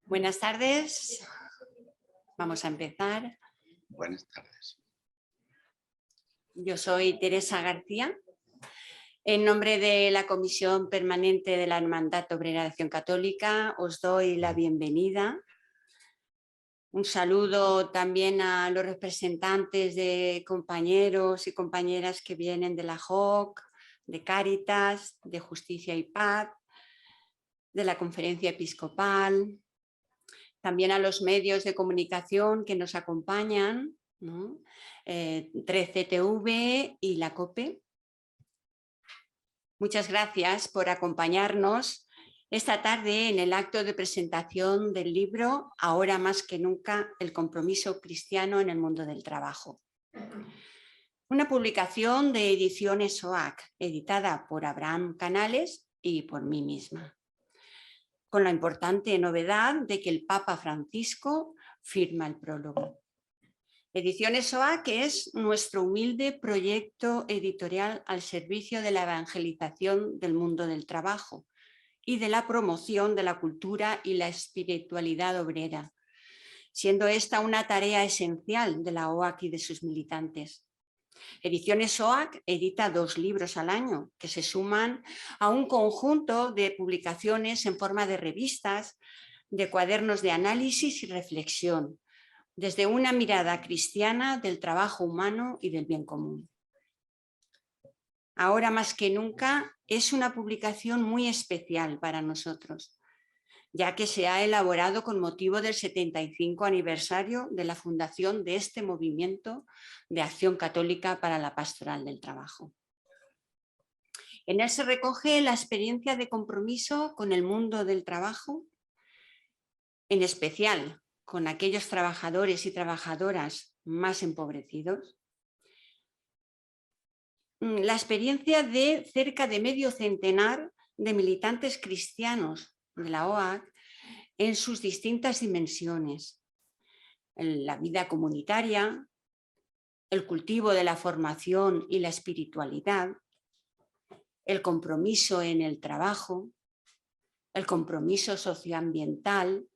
Buenas tardes. Vamos a empezar. Buenas tardes. Yo soy Teresa García. En nombre de la Comisión Permanente de la Hermandad Obrera de Acción Católica os doy la bienvenida. Un saludo también a los representantes de compañeros y compañeras que vienen de la JOC, de Cáritas, de Justicia y Paz, de la Conferencia Episcopal, también a los medios de comunicación que nos acompañan, ¿no? 13TV y la COPE. Muchas gracias por acompañarnos esta tarde en el acto de presentación del libro Ahora más que nunca, el compromiso cristiano en el mundo del trabajo. Una publicación de Ediciones OAC, editada por Abraham Canales y por mí misma, con la importante novedad de que el Papa Francisco firma el prólogo. Ediciones OAC es nuestro humilde proyecto editorial al servicio de la evangelización del mundo del trabajo y de la promoción de la cultura y la espiritualidad obrera, siendo esta una tarea esencial de la OAC y de sus militantes. Ediciones OAC edita 2 libros al año que se suman a un conjunto de publicaciones en forma de revistas, de cuadernos de análisis y reflexión, desde una mirada cristiana del trabajo humano y del bien común. Ahora más que nunca es una publicación muy especial para nosotros, ya que se ha elaborado con motivo del 75 aniversario de la fundación de este movimiento de acción católica para la pastoral del trabajo. En él se recoge la experiencia de compromiso con el mundo del trabajo, en especial con aquellos trabajadores y trabajadoras más empobrecidos, la experiencia de cerca de medio centenar de militantes cristianos de la OAC en sus distintas dimensiones: la vida comunitaria, el cultivo de la formación y la espiritualidad, el compromiso en el trabajo, el compromiso socioambiental,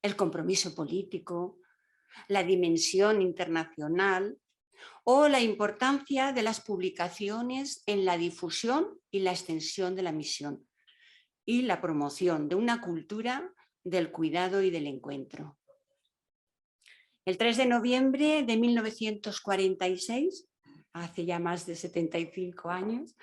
el compromiso político, la dimensión internacional o la importancia de las publicaciones en la difusión y la extensión de la misión y la promoción de una cultura del cuidado y del encuentro. El 3 de noviembre de 1946, hace ya más de 75 años,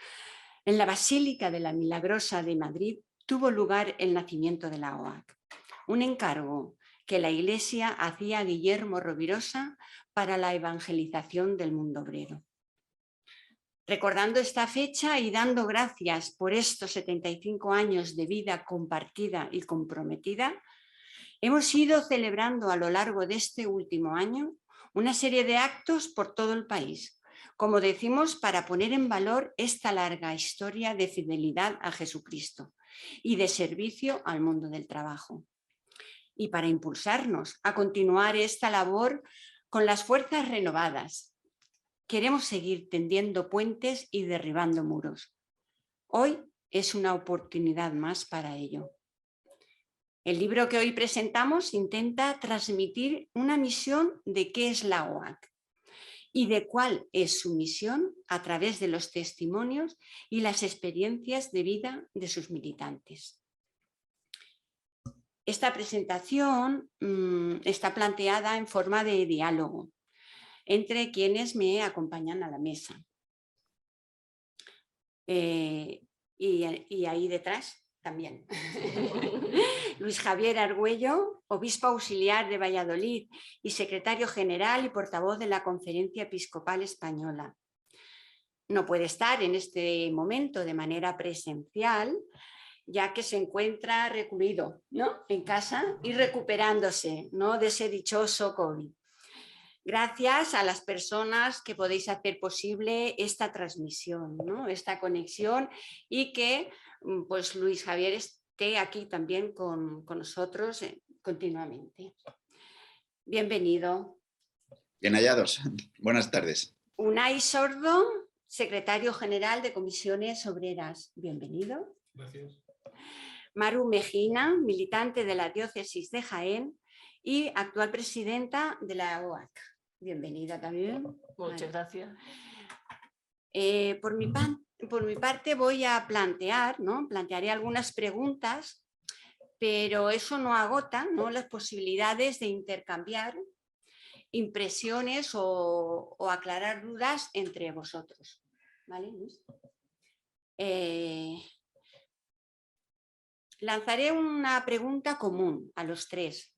en la Basílica de la Milagrosa de Madrid tuvo lugar el nacimiento de la OAC, un encargo que la Iglesia hacía a Guillermo Rovirosa para la evangelización del mundo obrero. Recordando esta fecha y dando gracias por estos 75 años de vida compartida y comprometida, hemos ido celebrando a lo largo de este último año una serie de actos por todo el país, como decimos, para poner en valor esta larga historia de fidelidad a Jesucristo y de servicio al mundo del trabajo, y para impulsarnos a continuar esta labor con las fuerzas renovadas. Queremos seguir tendiendo puentes y derribando muros. Hoy es una oportunidad más para ello. El libro que hoy presentamos intenta transmitir una misión de qué es la OAC y de cuál es su misión a través de los testimonios y las experiencias de vida de sus militantes. Esta presentación está planteada en forma de diálogo entre quienes me acompañan a la mesa. Y ahí detrás también. Luis Javier Argüello, obispo auxiliar de Valladolid y secretario general y portavoz de la Conferencia Episcopal Española. No puede estar en este momento de manera presencial, ya que se encuentra recluido, ¿no?, en casa y recuperándose, ¿no?, de ese dichoso COVID. Gracias a las personas que podéis hacer posible esta transmisión, ¿no?, esta conexión, y que pues Luis Javier esté aquí también con nosotros continuamente. Bienvenido. Bien hallados. Buenas tardes. Unai Sordo, secretario general de Comisiones Obreras. Bienvenido. Gracias. Maru Mejina, militante de la diócesis de Jaén y actual presidenta de la OAC. Bienvenida también. Muchas gracias. Por mi parte voy a plantearé algunas preguntas, pero eso no agota, ¿no?, las posibilidades de intercambiar impresiones o aclarar dudas entre vosotros. ¿Vale, Luis? Lanzaré una pregunta común a los tres.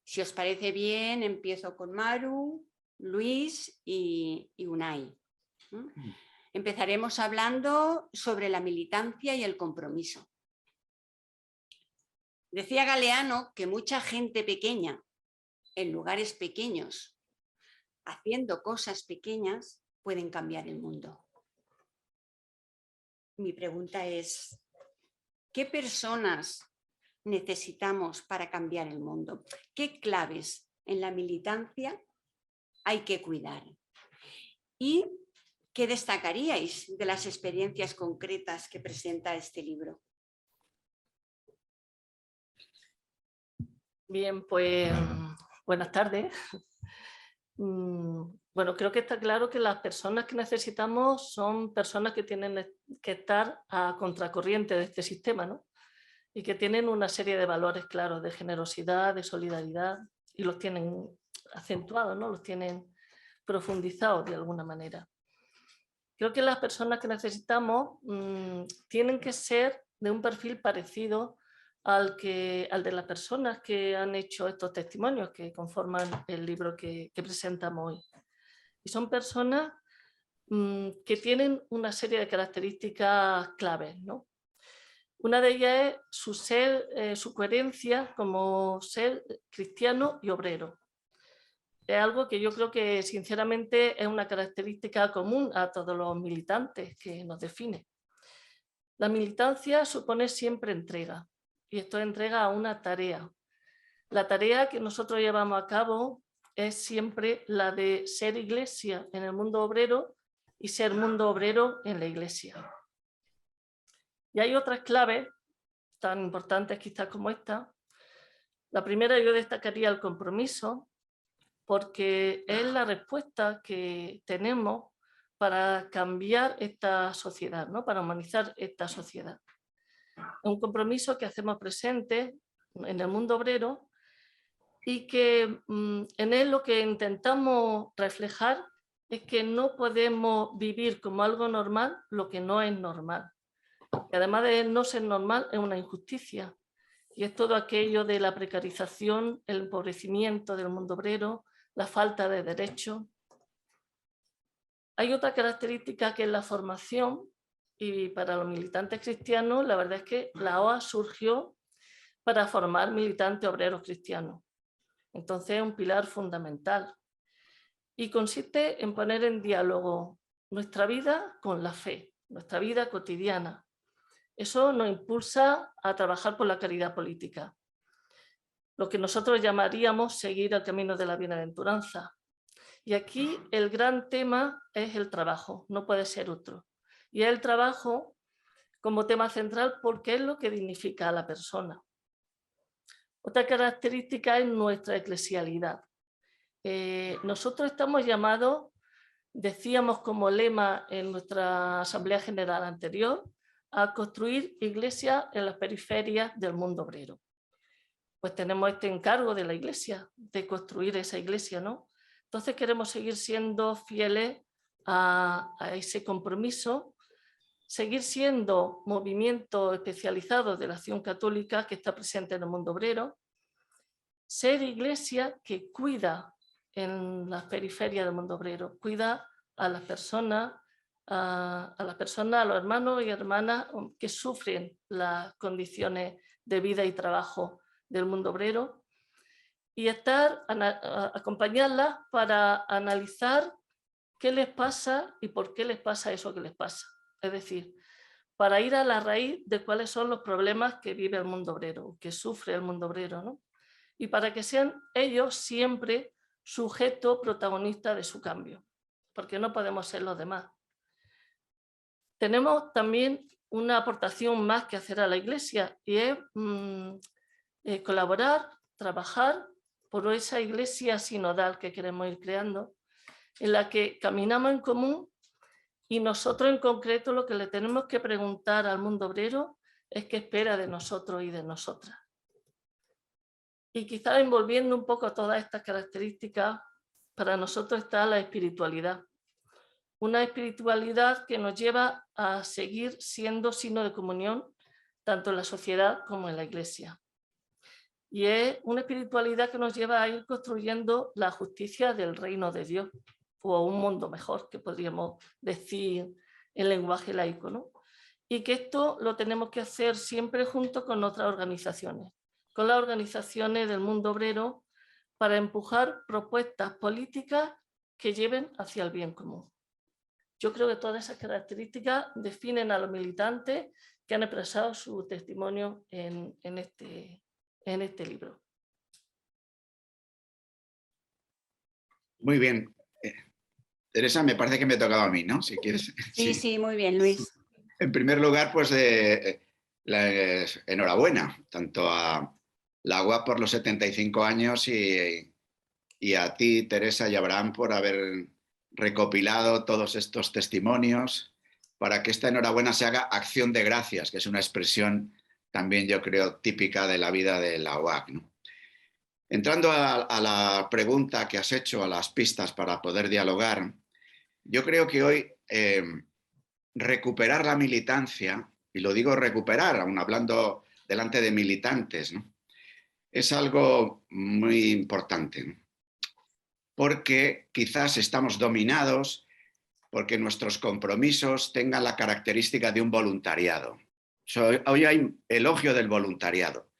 Si os parece bien, empiezo con Maru, Luis y Unai. Empezaremos hablando sobre la militancia y el compromiso. Decía Galeano que mucha gente pequeña, en lugares pequeños, haciendo cosas pequeñas, pueden cambiar el mundo. Mi pregunta es, ¿qué personas necesitamos para cambiar el mundo? ¿Qué claves en la militancia hay que cuidar? ¿Y qué destacaríais de las experiencias concretas que presenta este libro? Bien, pues buenas tardes. Bueno, creo que está claro que las personas que necesitamos son personas que tienen que estar a contracorriente de este sistema, ¿no? Y que tienen una serie de valores claros de generosidad, de solidaridad, y los tienen acentuados, ¿no? Los tienen profundizados de alguna manera. Creo que las personas que necesitamos tienen que ser de un perfil parecido al de las personas que han hecho estos testimonios que conforman el libro que presentamos hoy. Y son personas que tienen una serie de características claves, ¿no? Una de ellas es su coherencia como ser cristiano y obrero. Es algo que yo creo que sinceramente es una característica común a todos los militantes que nos define. La militancia supone siempre entrega, y esto es entrega a una tarea. La tarea que nosotros llevamos a cabo es siempre la de ser iglesia en el mundo obrero y ser mundo obrero en la iglesia. Y hay otras claves tan importantes quizás como esta. La primera, yo destacaría el compromiso, porque es la respuesta que tenemos para cambiar esta sociedad, ¿no? Para humanizar esta sociedad. Un compromiso que hacemos presente en el mundo obrero y que en él lo que intentamos reflejar es que no podemos vivir como algo normal lo que no es normal. Y además de no ser normal, es una injusticia. Y es todo aquello de la precarización, el empobrecimiento del mundo obrero, la falta de derechos. Hay otra característica que es la formación, y para los militantes cristianos la verdad es que la OA surgió para formar militantes obreros cristianos. Entonces es un pilar fundamental y consiste en poner en diálogo nuestra vida con la fe, nuestra vida cotidiana. Eso nos impulsa a trabajar por la caridad política, lo que nosotros llamaríamos seguir el camino de la bienaventuranza. Y aquí el gran tema es el trabajo, no puede ser otro. Y es el trabajo como tema central porque es lo que dignifica a la persona. Otra característica es nuestra eclesialidad. Nosotros estamos llamados, decíamos como lema en nuestra Asamblea General anterior, a construir iglesias en las periferias del mundo obrero. Pues tenemos este encargo de la iglesia, de construir esa iglesia, ¿no? Entonces queremos seguir siendo fieles a ese compromiso, seguir siendo movimiento especializado de la acción católica que está presente en el mundo obrero, ser iglesia que cuida en las periferias del mundo obrero, cuida a las personas, a los hermanos y hermanas que sufren las condiciones de vida y trabajo del mundo obrero, y acompañarlas para analizar qué les pasa y por qué les pasa eso que les pasa. Es decir, para ir a la raíz de cuáles son los problemas que vive el mundo obrero, que sufre el mundo obrero, ¿no? Y para que sean ellos siempre sujeto protagonista de su cambio, porque no podemos ser los demás. Tenemos también una aportación más que hacer a la Iglesia, y es colaborar, trabajar por esa Iglesia sinodal que queremos ir creando, en la que caminamos en común, y nosotros en concreto lo que le tenemos que preguntar al mundo obrero es qué espera de nosotros y de nosotras. Y quizás envolviendo un poco todas estas características, para nosotros está la espiritualidad. Una espiritualidad que nos lleva a seguir siendo signo de comunión, tanto en la sociedad como en la Iglesia. Y es una espiritualidad que nos lleva a ir construyendo la justicia del reino de Dios, o un mundo mejor, que podríamos decir en lenguaje laico, ¿no? Y que esto lo tenemos que hacer siempre junto con otras organizaciones, con las organizaciones del mundo obrero, para empujar propuestas políticas que lleven hacia el bien común. Yo creo que todas esas características definen a los militantes que han expresado su testimonio en este libro. Muy bien. Teresa, me parece que me tocaba a mí, ¿no? Si quieres. Sí, muy bien, Luis. En primer lugar, pues enhorabuena, tanto a la UAC por los 75 años y a ti, Teresa, y Abraham por haber recopilado todos estos testimonios para que esta enhorabuena se haga acción de gracias, que es una expresión también, yo creo, típica de la vida de la UAC, ¿no? Entrando a la pregunta que has hecho, a las pistas para poder dialogar, yo creo que hoy recuperar la militancia, y lo digo recuperar, aún hablando delante de militantes, ¿no?, es algo muy importante, ¿no?, porque quizás estamos dominados porque nuestros compromisos tengan la característica de un voluntariado. Hoy hay elogio del voluntariado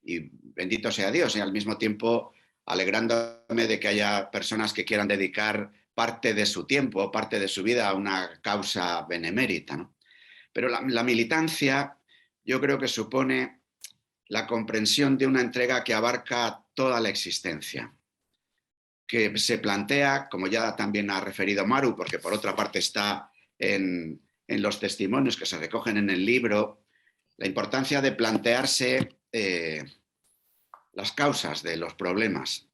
y bendito sea Dios, y al mismo tiempo alegrándome de que haya personas que quieran dedicar parte de su tiempo, parte de su vida a una causa benemérita, ¿no? Pero la militancia yo creo que supone la comprensión de una entrega que abarca toda la existencia, que se plantea, como ya también ha referido Maru, porque por otra parte está en los testimonios que se recogen en el libro, la importancia de plantearse las causas de los problemas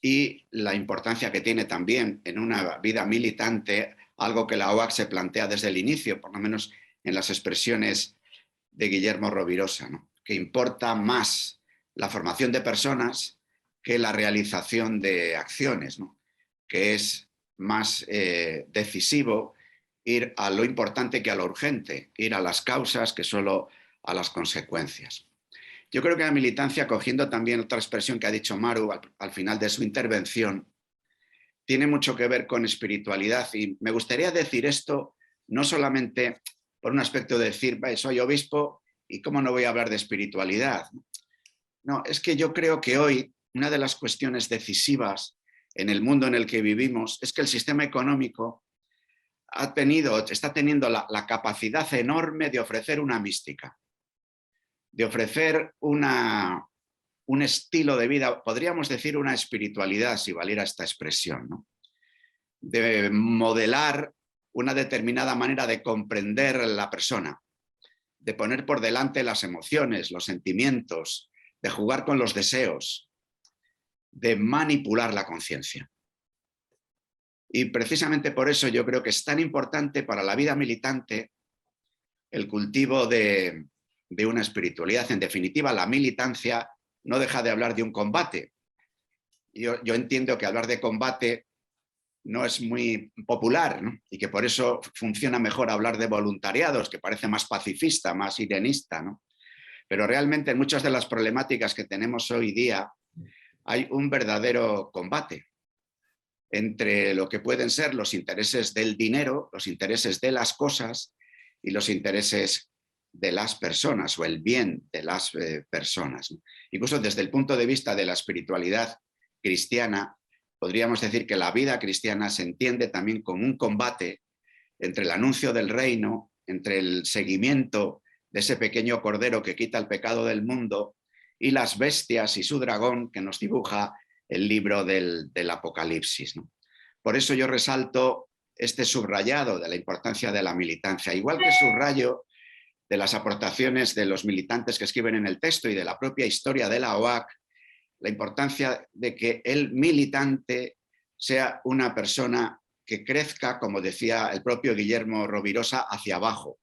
y la importancia que tiene también en una vida militante, algo que la OAC se plantea desde el inicio, por lo menos en las expresiones de Guillermo Rovirosa, ¿no?, que importa más la formación de personas que la realización de acciones, ¿no?, que es más decisivo ir a lo importante que a lo urgente, ir a las causas que solo a las consecuencias. Yo creo que la militancia, cogiendo también otra expresión que ha dicho Maru al final de su intervención, tiene mucho que ver con espiritualidad, y me gustaría decir esto no solamente por un aspecto de decir, soy obispo y cómo no voy a hablar de espiritualidad. No, es que yo creo que hoy una de las cuestiones decisivas en el mundo en el que vivimos es que el sistema económico está teniendo la capacidad enorme de ofrecer una mística, de ofrecer un estilo de vida, podríamos decir una espiritualidad, si valiera esta expresión, ¿no?, de modelar una determinada manera de comprender la persona, de poner por delante las emociones, los sentimientos, de jugar con los deseos, de manipular la conciencia. Y precisamente por eso yo creo que es tan importante para la vida militante el cultivo de una espiritualidad. En definitiva, la militancia no deja de hablar de un combate. Yo entiendo que hablar de combate no es muy popular, ¿no?, y que por eso funciona mejor hablar de voluntariados, que parece más pacifista, más irenista, ¿no? Pero realmente en muchas de las problemáticas que tenemos hoy día hay un verdadero combate entre lo que pueden ser los intereses del dinero, los intereses de las cosas y los intereses de las personas, o el bien de las personas, ¿no? Incluso desde el punto de vista de la espiritualidad cristiana, podríamos decir que la vida cristiana se entiende también como un combate entre el anuncio del reino, entre el seguimiento de ese pequeño cordero que quita el pecado del mundo, y las bestias y su dragón que nos dibuja el libro del Apocalipsis, ¿no? Por eso yo resalto este subrayado de la importancia de la militancia, igual que subrayo de las aportaciones de los militantes que escriben en el texto y de la propia historia de la OAC, la importancia de que el militante sea una persona que crezca, como decía el propio Guillermo Rovirosa, hacia abajo,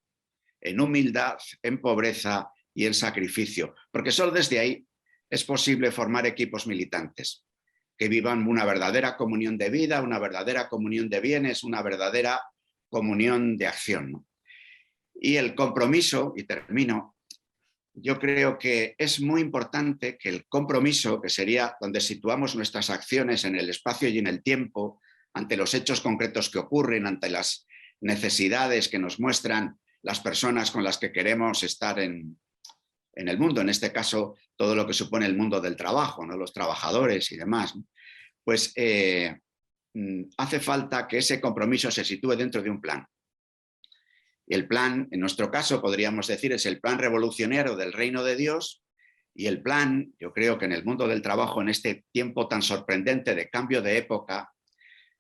en humildad, en pobreza y en sacrificio, porque solo desde ahí es posible formar equipos militantes que vivan una verdadera comunión de vida, una verdadera comunión de bienes, una verdadera comunión de acción, ¿no? Y el compromiso, y termino, yo creo que es muy importante que el compromiso, que sería donde situamos nuestras acciones en el espacio y en el tiempo, ante los hechos concretos que ocurren, ante las necesidades que nos muestran las personas con las que queremos estar en el mundo, en este caso todo lo que supone el mundo del trabajo, ¿no? Los trabajadores y demás, ¿no? Pues hace falta que ese compromiso se sitúe dentro de un plan. Y el plan, en nuestro caso, podríamos decir, es el plan revolucionario del reino de Dios, y el plan, yo creo que en el mundo del trabajo, en este tiempo tan sorprendente de cambio de época,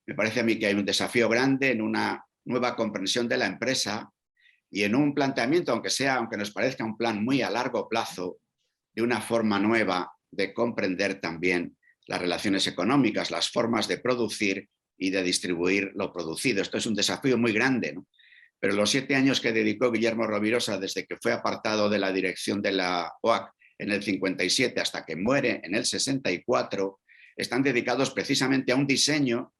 me parece a mí que hay un desafío grande en una nueva comprensión de la empresa y en un planteamiento, aunque nos parezca un plan muy a largo plazo, de una forma nueva de comprender también las relaciones económicas, las formas de producir y de distribuir lo producido. Esto es un desafío muy grande, ¿no? Pero los 7 años que dedicó Guillermo Rovirosa desde que fue apartado de la dirección de la OAC en el 57 hasta que muere en el 64, están dedicados precisamente a un diseño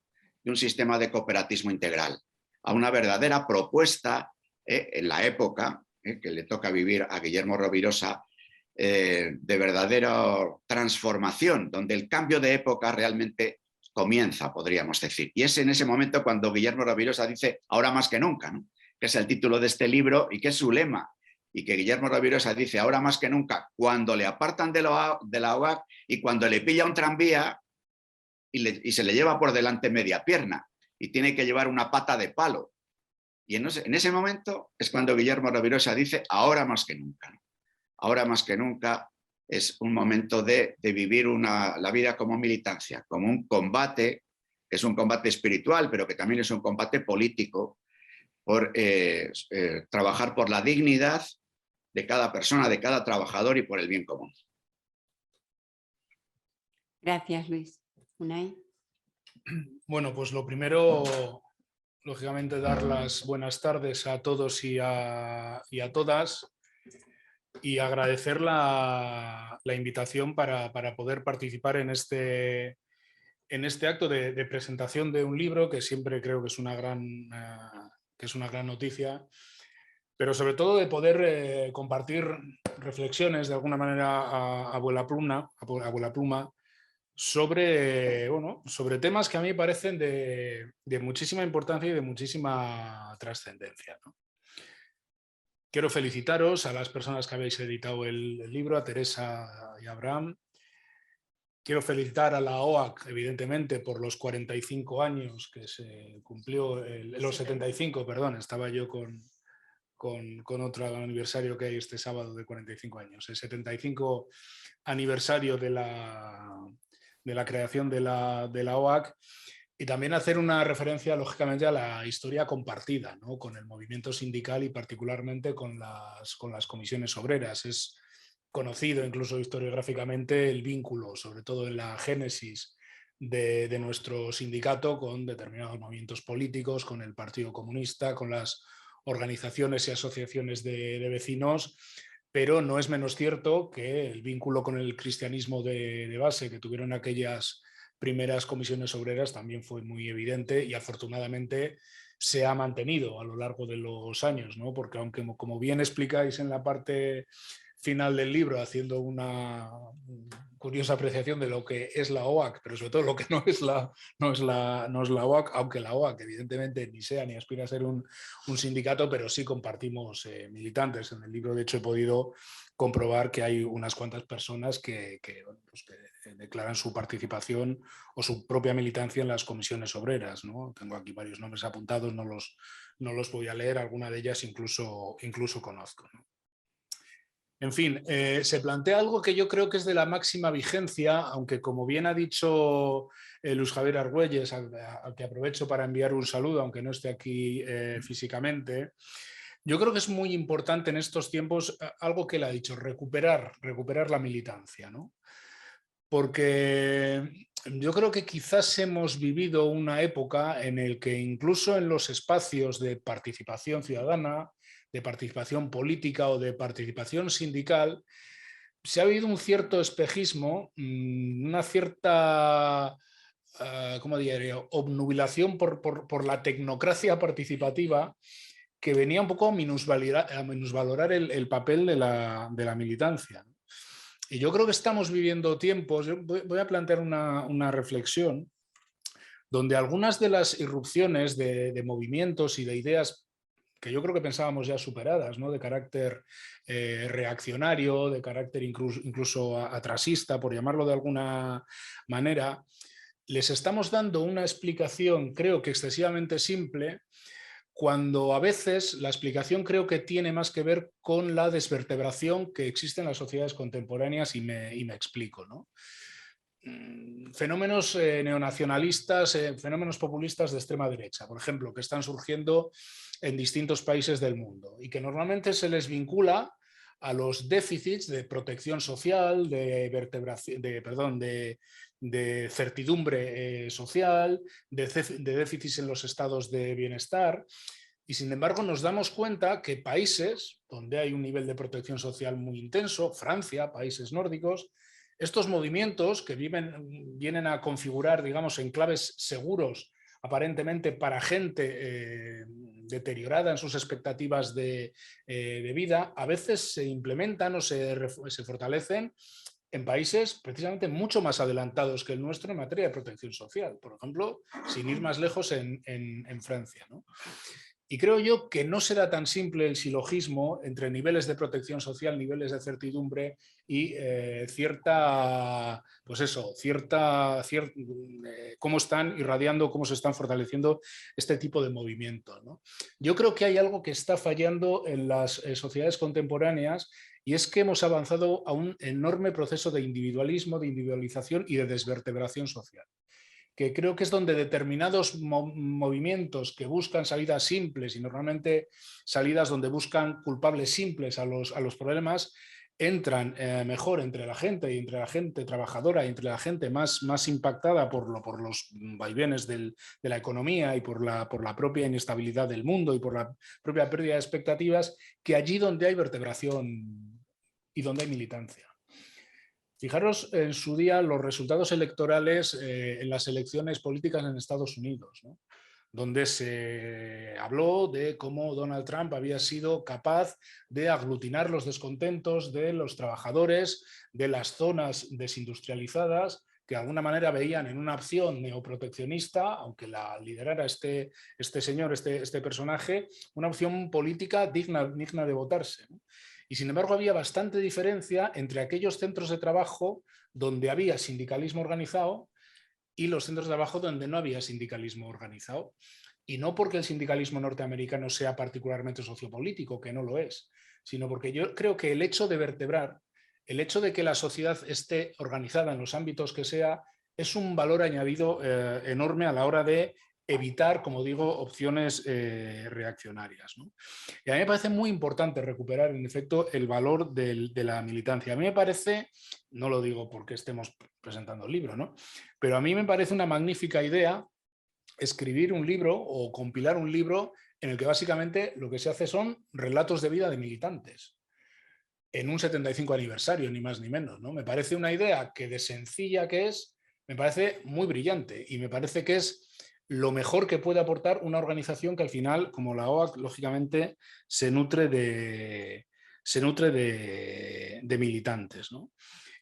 de un sistema de cooperatismo integral, a una verdadera propuesta en la época que le toca vivir a Guillermo Rovirosa, de verdadera transformación, donde el cambio de época realmente comienza, podríamos decir. Y es en ese momento cuando Guillermo Rovirosa dice ahora más que nunca, ¿no? Que es el título de este libro y que es su lema, y que Guillermo Rovirosa dice ahora más que nunca, cuando le apartan de la OAC y cuando le pilla un tranvía y se le lleva por delante media pierna y tiene que llevar una pata de palo. Y en ese momento es cuando Guillermo Rovirosa dice ahora más que nunca, ¿no? Ahora más que nunca es un momento de vivir la vida como militancia, como un combate, que es un combate espiritual, pero que también es un combate político, por trabajar por la dignidad de cada persona, de cada trabajador y por el bien común. Gracias, Luis. Unai. Bueno, pues lo primero, lógicamente, dar las buenas tardes a todos y a todas, y agradecer la invitación para poder participar en este acto de presentación de un libro, que siempre creo que es una gran noticia, pero sobre todo de poder compartir reflexiones de alguna manera a abuela pluma sobre, sobre temas que a mí me parecen de muchísima importancia y de muchísima trascendencia, ¿no? Quiero felicitaros a las personas que habéis editado el libro, a Teresa y a Abraham. Quiero felicitar a la OAC, evidentemente, por los 45 años que se cumplió, los 75, perdón, estaba yo con otro aniversario que hay este sábado de 45 años, el 75 aniversario de la creación de la OAC, y también hacer una referencia, lógicamente, a la historia compartida, ¿no? Con el movimiento sindical y particularmente con las comisiones obreras. Es conocido incluso historiográficamente el vínculo, sobre todo en la génesis de nuestro sindicato, con determinados movimientos políticos, con el Partido Comunista, con las organizaciones y asociaciones de vecinos, pero no es menos cierto que el vínculo con el cristianismo de base que tuvieron aquellas primeras comisiones obreras también fue muy evidente, y afortunadamente se ha mantenido a lo largo de los años, ¿no? Porque aunque, como bien explicáis en la parte final del libro, haciendo una curiosa apreciación de lo que es la OAC, pero sobre todo lo que no es la OAC, aunque la OAC evidentemente ni sea ni aspira a ser un sindicato, pero sí compartimos militantes. En el libro, de hecho, he podido comprobar que hay unas cuantas personas que declaran su participación o su propia militancia en las comisiones obreras, ¿no? Tengo aquí varios nombres apuntados, no los voy a leer, alguna de ellas incluso conozco, ¿no? En fin, se plantea algo que yo creo que es de la máxima vigencia, aunque, como bien ha dicho Luis Javier Argüelles, al que aprovecho para enviar un saludo, aunque no esté aquí físicamente, Yo creo que es muy importante en estos tiempos algo que él ha dicho, recuperar la militancia, ¿no? Porque yo creo que quizás hemos vivido una época en la que incluso en los espacios de participación ciudadana, de participación política o de participación sindical, se ha habido un cierto espejismo, una cierta, ¿cómo diría? Obnubilación por la tecnocracia participativa que venía un poco a minusvalorar el papel de la militancia. Y yo creo que estamos viviendo tiempos, yo voy a plantear una reflexión, donde algunas de las irrupciones de movimientos y de ideas que yo creo que pensábamos ya superadas, ¿no? De carácter reaccionario, de carácter incluso atrasista, por llamarlo de alguna manera, les estamos dando una explicación, creo que excesivamente simple, cuando a veces la explicación creo que tiene más que ver con la desvertebración que existe en las sociedades contemporáneas y me explico, ¿no? Fenómenos neonacionalistas, fenómenos populistas de extrema derecha, por ejemplo, que están surgiendo en distintos países del mundo y que normalmente se les vincula a los déficits de protección social, de certidumbre social, de déficits en los estados de bienestar. Y sin embargo nos damos cuenta que países donde hay un nivel de protección social muy intenso, Francia, países nórdicos, estos movimientos que vienen a configurar, digamos, enclaves seguros aparentemente para gente deteriorada en sus expectativas de vida, a veces se implementan o se fortalecen en países precisamente mucho más adelantados que el nuestro en materia de protección social. Por ejemplo, sin ir más lejos, en Francia, ¿no? Y creo yo que no será tan simple el silogismo entre niveles de protección social, niveles de certidumbre y cómo están irradiando, cómo se están fortaleciendo este tipo de movimientos, ¿no? Yo creo que hay algo que está fallando en las sociedades contemporáneas, y es que hemos avanzado a un enorme proceso de individualismo, de individualización y de desvertebración social, que creo que es donde determinados movimientos que buscan salidas simples y normalmente salidas donde buscan culpables simples a los problemas, entran mejor entre la gente y entre la gente trabajadora y entre la gente más impactada por los vaivenes de la economía y por la propia inestabilidad del mundo y por la propia pérdida de expectativas, que allí donde hay vertebración y donde hay militancia. Fijaros en su día los resultados electorales en las elecciones políticas en Estados Unidos, ¿no? Donde se habló de cómo Donald Trump había sido capaz de aglutinar los descontentos de los trabajadores de las zonas desindustrializadas, que de alguna manera veían en una opción neoproteccionista, aunque la liderara este señor, este personaje, una opción política digna de votarse, ¿no? Y sin embargo había bastante diferencia entre aquellos centros de trabajo donde había sindicalismo organizado y los centros de trabajo donde no había sindicalismo organizado. Y no porque el sindicalismo norteamericano sea particularmente sociopolítico, que no lo es, sino porque yo creo que el hecho de vertebrar, el hecho de que la sociedad esté organizada en los ámbitos que sea, es un valor añadido enorme a la hora de evitar, como digo, opciones reaccionarias, ¿no? Y a mí me parece muy importante recuperar, en efecto, el valor de la militancia. A mí me parece, no lo digo porque estemos presentando el libro, ¿no? Pero a mí me parece una magnífica idea escribir un libro o compilar un libro en el que básicamente lo que se hace son relatos de vida de militantes en un 75 aniversario, ni más ni menos, ¿no? Me parece una idea que, de sencilla que es, me parece muy brillante y me parece que es lo mejor que puede aportar una organización que al final, como la OAC, lógicamente se nutre de militantes, ¿no?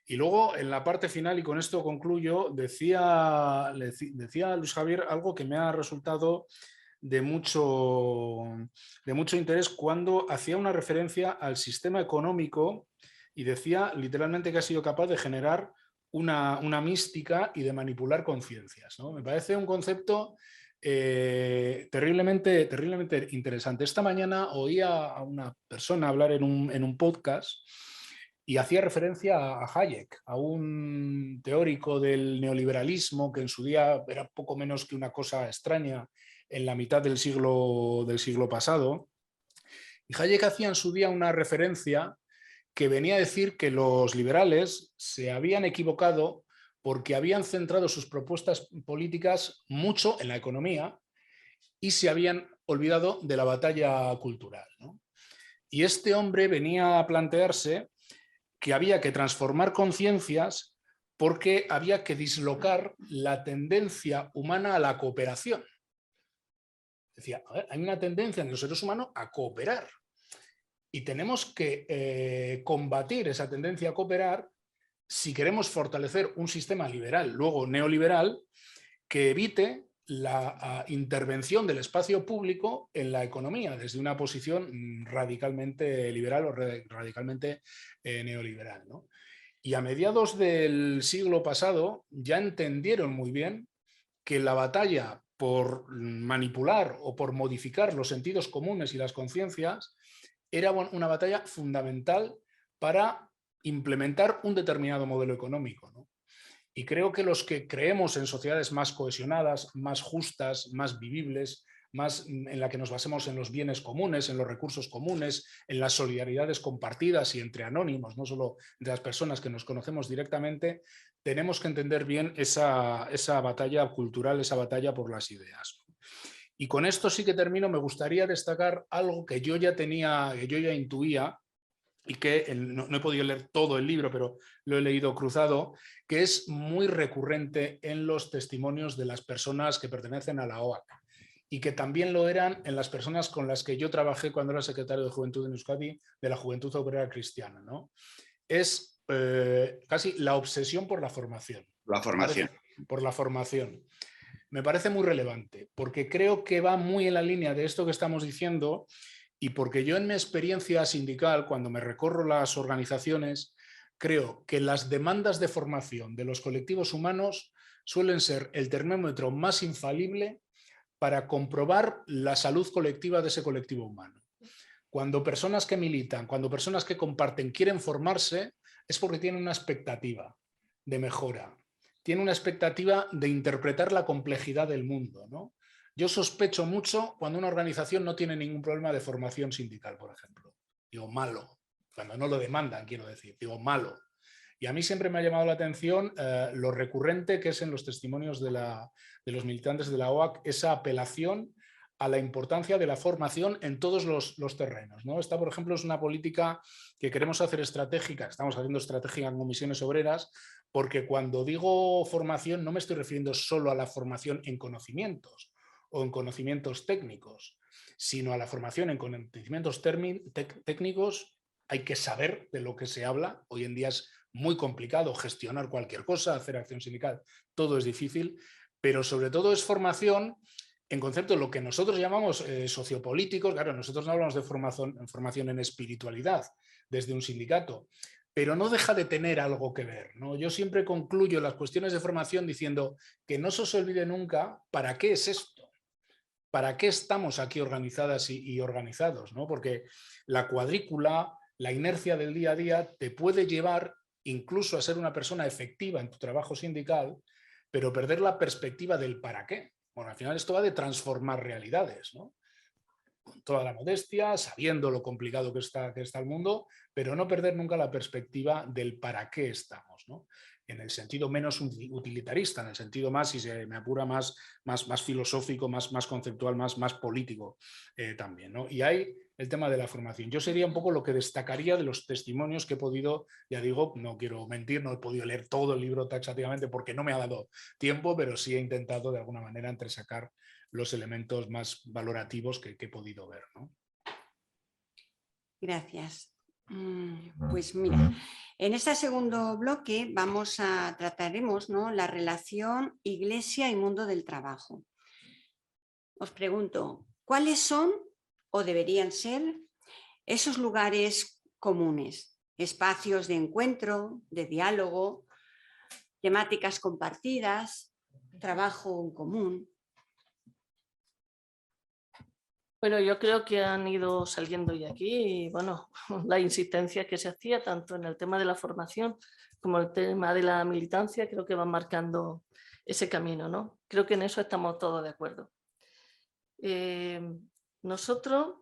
Y luego, en la parte final, y con esto concluyo, decía Luis Javier algo que me ha resultado de mucho interés cuando hacía una referencia al sistema económico y decía literalmente que ha sido capaz de generar una mística y de manipular conciencias, ¿no? Me parece un concepto terriblemente interesante. Esta mañana oía a una persona hablar en un podcast y hacía referencia a Hayek, a un teórico del neoliberalismo que en su día era poco menos que una cosa extraña en la mitad del siglo pasado, Y Hayek hacía en su día una referencia que venía a decir que los liberales se habían equivocado porque habían centrado sus propuestas políticas mucho en la economía y se habían olvidado de la batalla cultural, ¿no? Y este hombre venía a plantearse que había que transformar conciencias porque había que dislocar la tendencia humana a la cooperación. Decía, hay una tendencia en los seres humanos a cooperar y tenemos que combatir esa tendencia a cooperar si queremos fortalecer un sistema liberal, luego neoliberal, que evite la intervención del espacio público en la economía desde una posición radicalmente liberal o radicalmente neoliberal, ¿no? Y a mediados del siglo pasado ya entendieron muy bien que la batalla por manipular o por modificar los sentidos comunes y las conciencias era una batalla fundamental para implementar un determinado modelo económico, ¿no? Y creo que los que creemos en sociedades más cohesionadas, más justas, más vivibles, más en la que nos basemos en los bienes comunes, en los recursos comunes, en las solidaridades compartidas y entre anónimos, no solo entre las personas que nos conocemos directamente, tenemos que entender bien esa batalla cultural, esa batalla por las ideas. Y con esto sí que termino. Me gustaría destacar algo que yo ya tenía, que yo ya intuía, y que no he podido leer todo el libro, pero lo he leído cruzado, que es muy recurrente en los testimonios de las personas que pertenecen a la OAC y que también lo eran en las personas con las que yo trabajé cuando era secretario de Juventud en Euskadi, de la Juventud Obrera Cristiana, ¿no? Es casi la obsesión por la formación. La formación. Por la formación. Me parece muy relevante, porque creo que va muy en la línea de esto que estamos diciendo. Y porque yo en mi experiencia sindical, cuando me recorro las organizaciones, creo que las demandas de formación de los colectivos humanos suelen ser el termómetro más infalible para comprobar la salud colectiva de ese colectivo humano. Cuando personas que militan, cuando personas que comparten quieren formarse, es porque tienen una expectativa de mejora, tienen una expectativa de interpretar la complejidad del mundo, ¿no? Yo sospecho mucho cuando una organización no tiene ningún problema de formación sindical, por ejemplo. Digo, malo. Cuando no lo demandan, quiero decir. Digo, malo. Y a mí siempre me ha llamado la atención lo recurrente que es en los testimonios de los militantes de la OAC esa apelación a la importancia de la formación en todos los terrenos, ¿no? Esta, por ejemplo, es una política que queremos hacer estratégica, estamos haciendo estratégica en comisiones obreras, porque cuando digo formación no me estoy refiriendo solo a la formación en conocimientos o en conocimientos técnicos, sino a la formación en conocimientos técnicos. Hay que saber de lo que se habla. Hoy en día es muy complicado gestionar cualquier cosa, hacer acción sindical, todo es difícil, pero sobre todo es formación en conceptos lo que nosotros llamamos sociopolíticos. Claro, nosotros no hablamos de formación en espiritualidad desde un sindicato, pero no deja de tener algo que ver, ¿no? Yo siempre concluyo las cuestiones de formación diciendo que no se os olvide nunca para qué es esto. ¿Para qué estamos aquí organizadas y organizados, ¿no? Porque la cuadrícula, la inercia del día a día te puede llevar incluso a ser una persona efectiva en tu trabajo sindical, pero perder la perspectiva del para qué. Bueno, al final esto va de transformar realidades, ¿no? Con toda la modestia, sabiendo lo complicado que está el mundo, pero no perder nunca la perspectiva del para qué estamos, ¿no? En el sentido menos utilitarista, en el sentido más, si se me apura, más filosófico, más conceptual, más político también, ¿no? Y hay el tema de la formación. Yo sería un poco lo que destacaría de los testimonios que he podido, ya digo, no quiero mentir, no he podido leer todo el libro taxativamente porque no me ha dado tiempo, pero sí he intentado de alguna manera entresacar los elementos más valorativos que he podido ver, ¿no? Gracias. Pues mira, en este segundo bloque trataremos, ¿no?, la relación Iglesia y mundo del trabajo. Os pregunto, ¿cuáles son o deberían ser esos lugares comunes, espacios de encuentro, de diálogo, temáticas compartidas, trabajo en común? Bueno, yo creo que han ido saliendo ya aquí y, bueno, la insistencia que se hacía tanto en el tema de la formación como el tema de la militancia, creo que van marcando ese camino, ¿no? Creo que en eso estamos todos de acuerdo. Nosotros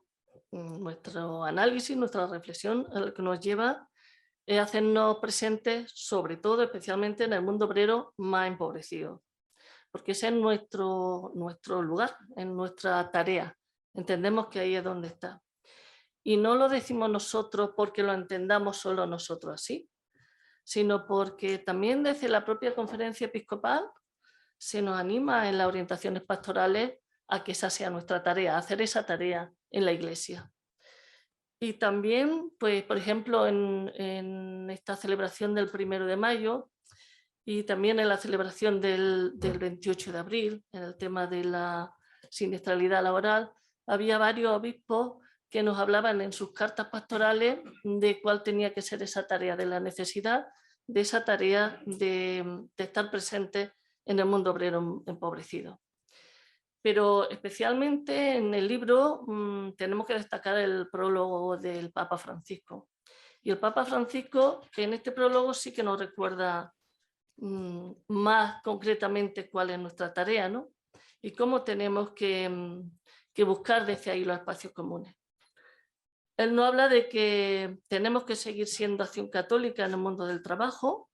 nuestro análisis, nuestra reflexión, lo que nos lleva es hacernos presentes, sobre todo, especialmente en el mundo obrero más empobrecido, porque ese es nuestro lugar, es nuestra tarea. Entendemos que ahí es donde está. Y no lo decimos nosotros porque lo entendamos solo nosotros así, sino porque también desde la propia Conferencia Episcopal se nos anima en las orientaciones pastorales a que esa sea nuestra tarea, hacer esa tarea en la Iglesia. Y también, pues, por ejemplo, en esta celebración del 1 de mayo y también en la celebración del 28 de abril, en el tema de la siniestralidad laboral, había varios obispos que nos hablaban en sus cartas pastorales de cuál tenía que ser esa tarea, de la necesidad de esa tarea de estar presente en el mundo obrero empobrecido. Pero especialmente en el libro tenemos que destacar el prólogo del Papa Francisco. Y el Papa Francisco en este prólogo sí que nos recuerda más concretamente cuál es nuestra tarea, ¿no? Y cómo tenemos que buscar desde ahí los espacios comunes. Él nos habla de que tenemos que seguir siendo acción católica en el mundo del trabajo.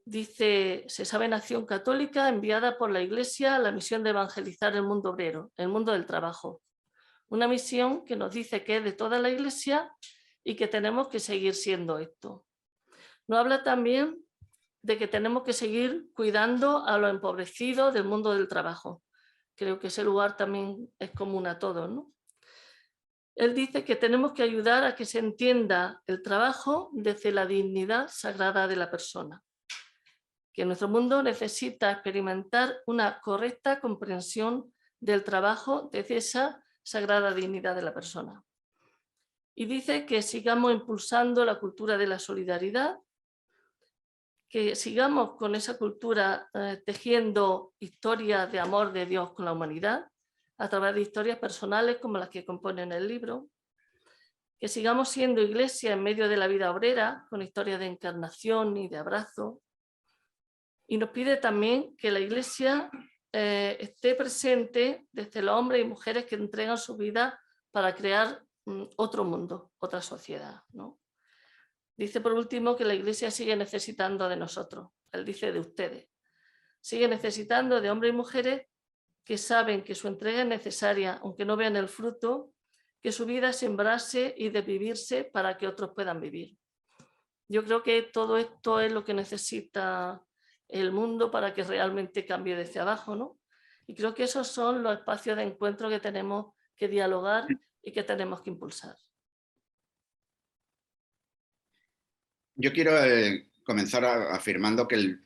Dice, se sabe en Acción Católica enviada por la Iglesia a la misión de evangelizar el mundo obrero, el mundo del trabajo. Una misión que nos dice que es de toda la Iglesia y que tenemos que seguir siendo esto. Nos habla también de que tenemos que seguir cuidando a los empobrecidos del mundo del trabajo. Creo que ese lugar también es común a todos, ¿no? Él dice que tenemos que ayudar a que se entienda el trabajo desde la dignidad sagrada de la persona, que nuestro mundo necesita experimentar una correcta comprensión del trabajo desde esa sagrada dignidad de la persona. Y dice que sigamos impulsando la cultura de la solidaridad, que sigamos con esa cultura tejiendo historias de amor de Dios con la humanidad, a través de historias personales como las que componen el libro, que sigamos siendo iglesia en medio de la vida obrera, con historias de encarnación y de abrazo. Y nos pide también que la Iglesia esté presente desde los hombres y mujeres que entregan su vida para crear otro mundo, otra sociedad, ¿no? Dice por último que la Iglesia sigue necesitando de nosotros. Él dice de ustedes. Sigue necesitando de hombres y mujeres que saben que su entrega es necesaria, aunque no vean el fruto, que su vida sembrarse y desvivirse para que otros puedan vivir. Yo creo que todo esto es lo que necesita el mundo para que realmente cambie desde abajo, ¿no? Y creo que esos son los espacios de encuentro que tenemos que dialogar y que tenemos que impulsar. Yo quiero comenzar afirmando que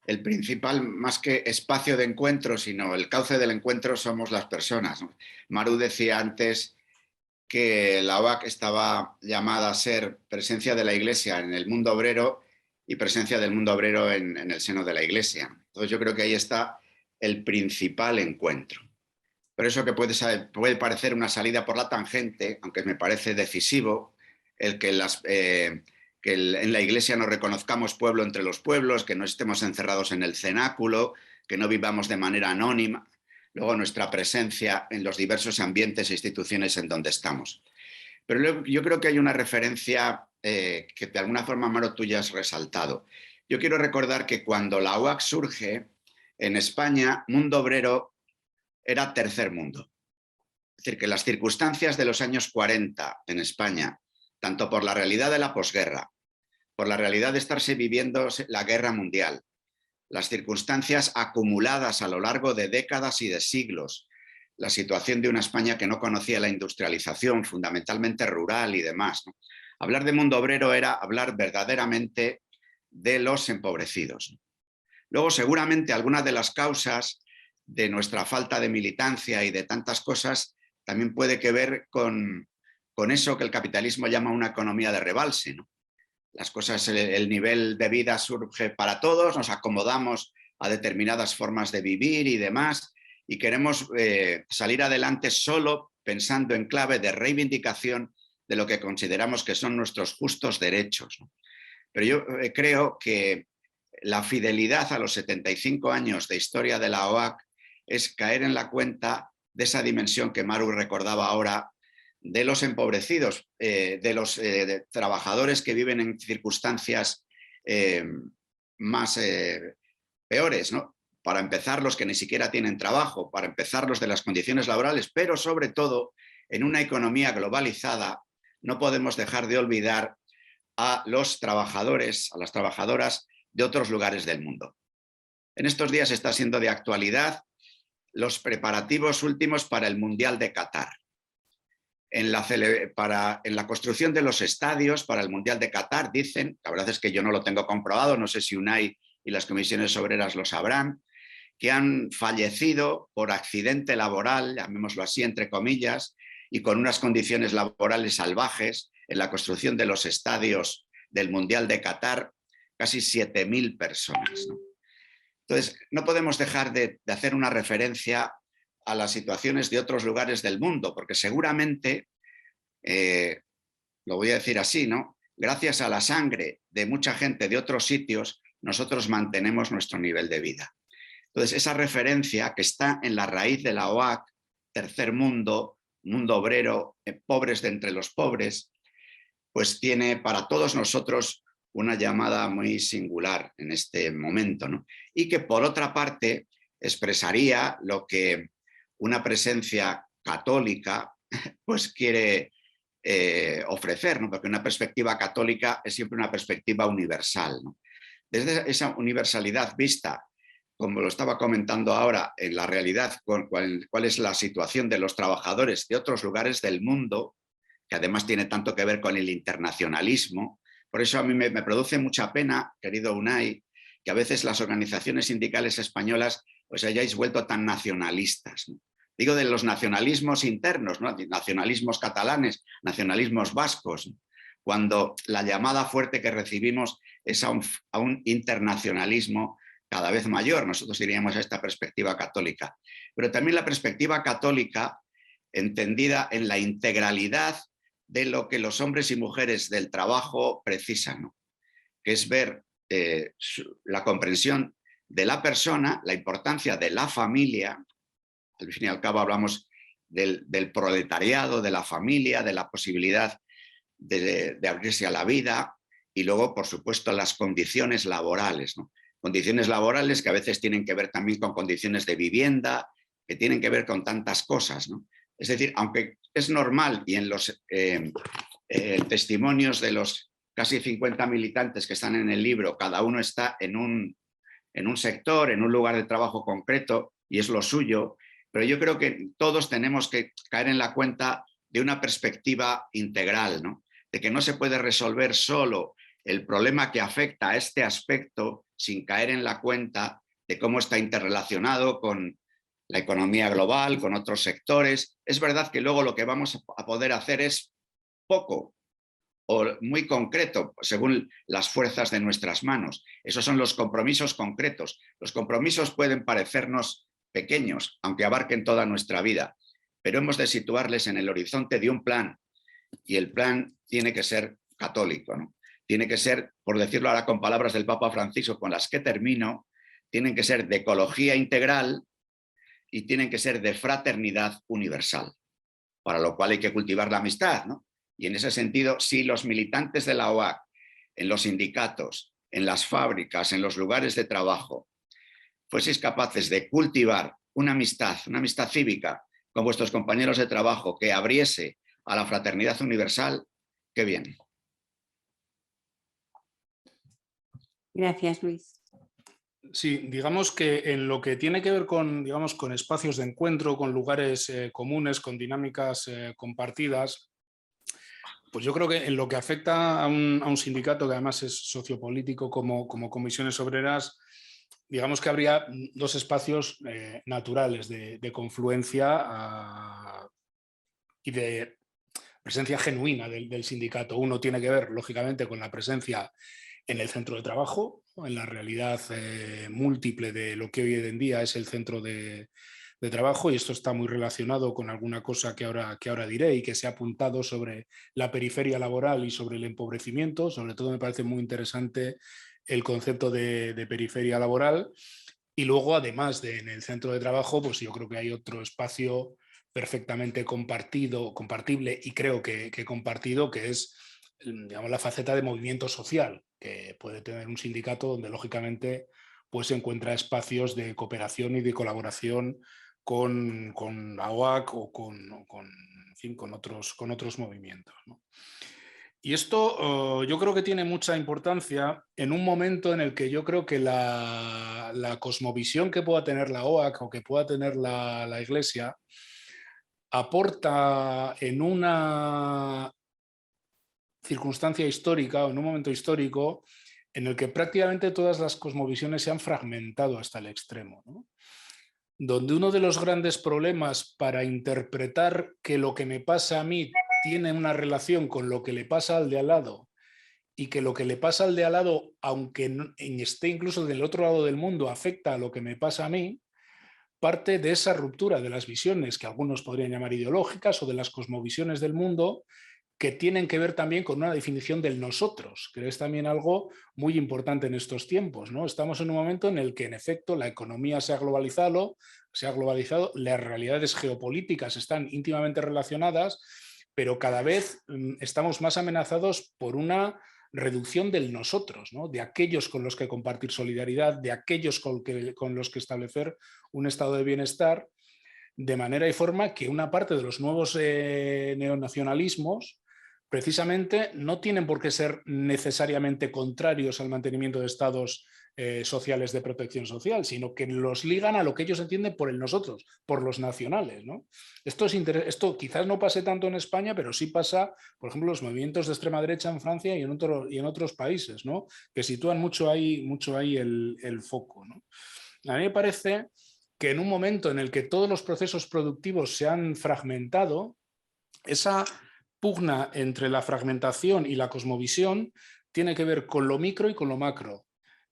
el principal, más que espacio de encuentro, sino el cauce del encuentro, somos las personas, ¿no? Maru decía antes que la OAC estaba llamada a ser presencia de la Iglesia en el mundo obrero y presencia del mundo obrero en el seno de la Iglesia. Entonces yo creo que ahí está el principal encuentro. Pero eso que puede parecer una salida por la tangente, aunque me parece decisivo, el que en la Iglesia nos reconozcamos pueblo entre los pueblos, que no estemos encerrados en el cenáculo, que no vivamos de manera anónima, luego nuestra presencia en los diversos ambientes e instituciones en donde estamos. Pero luego, yo creo que hay una referencia que de alguna forma, Maro, tú ya has resaltado. Yo quiero recordar que cuando la OAC surge, en España, mundo obrero era tercer mundo. Es decir, que las circunstancias de los años 40 en España, tanto por la realidad de la posguerra, por la realidad de estarse viviendo la guerra mundial, las circunstancias acumuladas a lo largo de décadas y de siglos, la situación de una España que no conocía la industrialización, fundamentalmente rural y demás, ¿no? Hablar de mundo obrero era hablar verdaderamente de los empobrecidos. Luego, seguramente, algunas de las causas de nuestra falta de militancia y de tantas cosas también puede que ver con eso que el capitalismo llama una economía de rebalse, ¿no? Las cosas, el nivel de vida surge para todos, nos acomodamos a determinadas formas de vivir y demás, y queremos salir adelante solo pensando en clave de reivindicación de lo que consideramos que son nuestros justos derechos, ¿no? Pero yo creo que la fidelidad a los 75 años de historia de la OAC es caer en la cuenta de esa dimensión que Maru recordaba ahora, de los empobrecidos, de los trabajadores que viven en circunstancias más peores, ¿no? Para empezar, los que ni siquiera tienen trabajo, para empezar, los de las condiciones laborales, pero sobre todo, en una economía globalizada, no podemos dejar de olvidar a los trabajadores, a las trabajadoras de otros lugares del mundo. En estos días está siendo de actualidad los preparativos últimos para el Mundial de Qatar. En la construcción de los estadios para el Mundial de Qatar, dicen, la verdad es que yo no lo tengo comprobado, no sé si UNAI y las comisiones obreras lo sabrán, que han fallecido por accidente laboral, llamémoslo así, entre comillas, y con unas condiciones laborales salvajes en la construcción de los estadios del Mundial de Qatar, casi 7.000 personas, ¿no? Entonces, no podemos dejar de hacer una referencia a las situaciones de otros lugares del mundo, porque seguramente, lo voy a decir así, ¿no? Gracias a la sangre de mucha gente de otros sitios, nosotros mantenemos nuestro nivel de vida. Entonces, esa referencia que está en la raíz de la OAC, tercer mundo, mundo obrero, pobres de entre los pobres, pues tiene para todos nosotros una llamada muy singular en este momento, ¿no? Y que por otra parte expresaría lo que una presencia católica pues quiere ofrecer, ¿no? Porque una perspectiva católica es siempre una perspectiva universal, ¿no? Desde esa universalidad vista, como lo estaba comentando ahora, en la realidad, cuál es la situación de los trabajadores de otros lugares del mundo, que además tiene tanto que ver con el internacionalismo. Por eso a mí me produce mucha pena, querido Unai, que a veces las organizaciones sindicales españolas os hayáis vuelto tan nacionalistas, ¿no? Digo de los nacionalismos internos, ¿no? Nacionalismos catalanes, nacionalismos vascos, ¿no? Cuando la llamada fuerte que recibimos es a un internacionalismo cada vez mayor. Nosotros diríamos a esta perspectiva católica. Pero también la perspectiva católica entendida en la integralidad de lo que los hombres y mujeres del trabajo precisan, ¿no? Que es ver la comprensión de la persona, la importancia de la familia. Al fin y al cabo hablamos del proletariado, de la familia, de la posibilidad de abrirse a la vida, y luego, por supuesto, las condiciones laborales, ¿no? Condiciones laborales que a veces tienen que ver también con condiciones de vivienda, que tienen que ver con tantas cosas, ¿no? Es decir, aunque es normal, y en los testimonios de los casi 50 militantes que están en el libro, cada uno está en un sector, en un lugar de trabajo concreto, y es lo suyo, pero yo creo que todos tenemos que caer en la cuenta de una perspectiva integral, ¿no? De que no se puede resolver solo el problema que afecta a este aspecto sin caer en la cuenta de cómo está interrelacionado con la economía global, con otros sectores. Es verdad que luego lo que vamos a poder hacer es poco o muy concreto, según las fuerzas de nuestras manos. Esos son los compromisos concretos. Los compromisos pueden parecernos pequeños, aunque abarquen toda nuestra vida, pero hemos de situarles en el horizonte de un plan, y el plan tiene que ser católico, ¿no? Tiene que ser, por decirlo ahora con palabras del Papa Francisco, con las que termino, tienen que ser de ecología integral y tienen que ser de fraternidad universal, para lo cual hay que cultivar la amistad, ¿no? Y en ese sentido, si los militantes de la OAC, en los sindicatos, en las fábricas, en los lugares de trabajo, fueseis capaces de cultivar una amistad cívica con vuestros compañeros de trabajo que abriese a la fraternidad universal, qué bien. Gracias, Luis. Sí, digamos que en lo que tiene que ver con, digamos, con espacios de encuentro, con lugares comunes, con dinámicas compartidas, pues yo creo que en lo que afecta a un sindicato que además es sociopolítico como Comisiones Obreras, digamos que habría dos espacios naturales de confluencia y de presencia genuina del sindicato. Uno tiene que ver, lógicamente, con la presencia en el centro de trabajo, en la realidad múltiple de lo que hoy en día es el centro de trabajo, y esto está muy relacionado con alguna cosa que ahora diré y que se ha apuntado sobre la periferia laboral y sobre el empobrecimiento. Sobre todo me parece muy interesante el concepto de periferia laboral. Y luego, además en el centro de trabajo, pues yo creo que hay otro espacio perfectamente compartible y creo que compartido, que es, digamos, la faceta de movimiento social, que puede tener un sindicato donde, lógicamente, pues se encuentra espacios de cooperación y de colaboración con la OAC o en fin, con otros movimientos, ¿no? Y esto yo creo que tiene mucha importancia en un momento en el que yo creo que la cosmovisión que pueda tener la OAC o que pueda tener la Iglesia aporta en una circunstancia histórica o en un momento histórico en el que prácticamente todas las cosmovisiones se han fragmentado hasta el extremo, ¿no? Donde uno de los grandes problemas para interpretar que lo que me pasa a mí tiene una relación con lo que le pasa al de al lado y que lo que le pasa al de al lado, aunque esté incluso del otro lado del mundo, afecta a lo que me pasa a mí, parte de esa ruptura de las visiones que algunos podrían llamar ideológicas o de las cosmovisiones del mundo, que tienen que ver también con una definición del nosotros, que es también algo muy importante en estos tiempos, ¿no? Estamos en un momento en el que, en efecto, la economía se ha globalizado, las realidades geopolíticas están íntimamente relacionadas, pero cada vez estamos más amenazados por una reducción del nosotros, ¿no? De aquellos con los que compartir solidaridad, de aquellos con los que establecer un estado de bienestar, de manera y forma que una parte de los nuevos neonacionalismos precisamente no tienen por qué ser necesariamente contrarios al mantenimiento de estados sociales de protección social, sino que los ligan a lo que ellos entienden por el nosotros, por los nacionales, ¿no? Esto quizás no pase tanto en España, pero sí pasa, por ejemplo, los movimientos de extrema derecha en Francia y en otros países, ¿no? Que sitúan mucho ahí el foco, ¿no? A mí me parece que en un momento en el que todos los procesos productivos se han fragmentado, esa pugna entre la fragmentación y la cosmovisión tiene que ver con lo micro y con lo macro.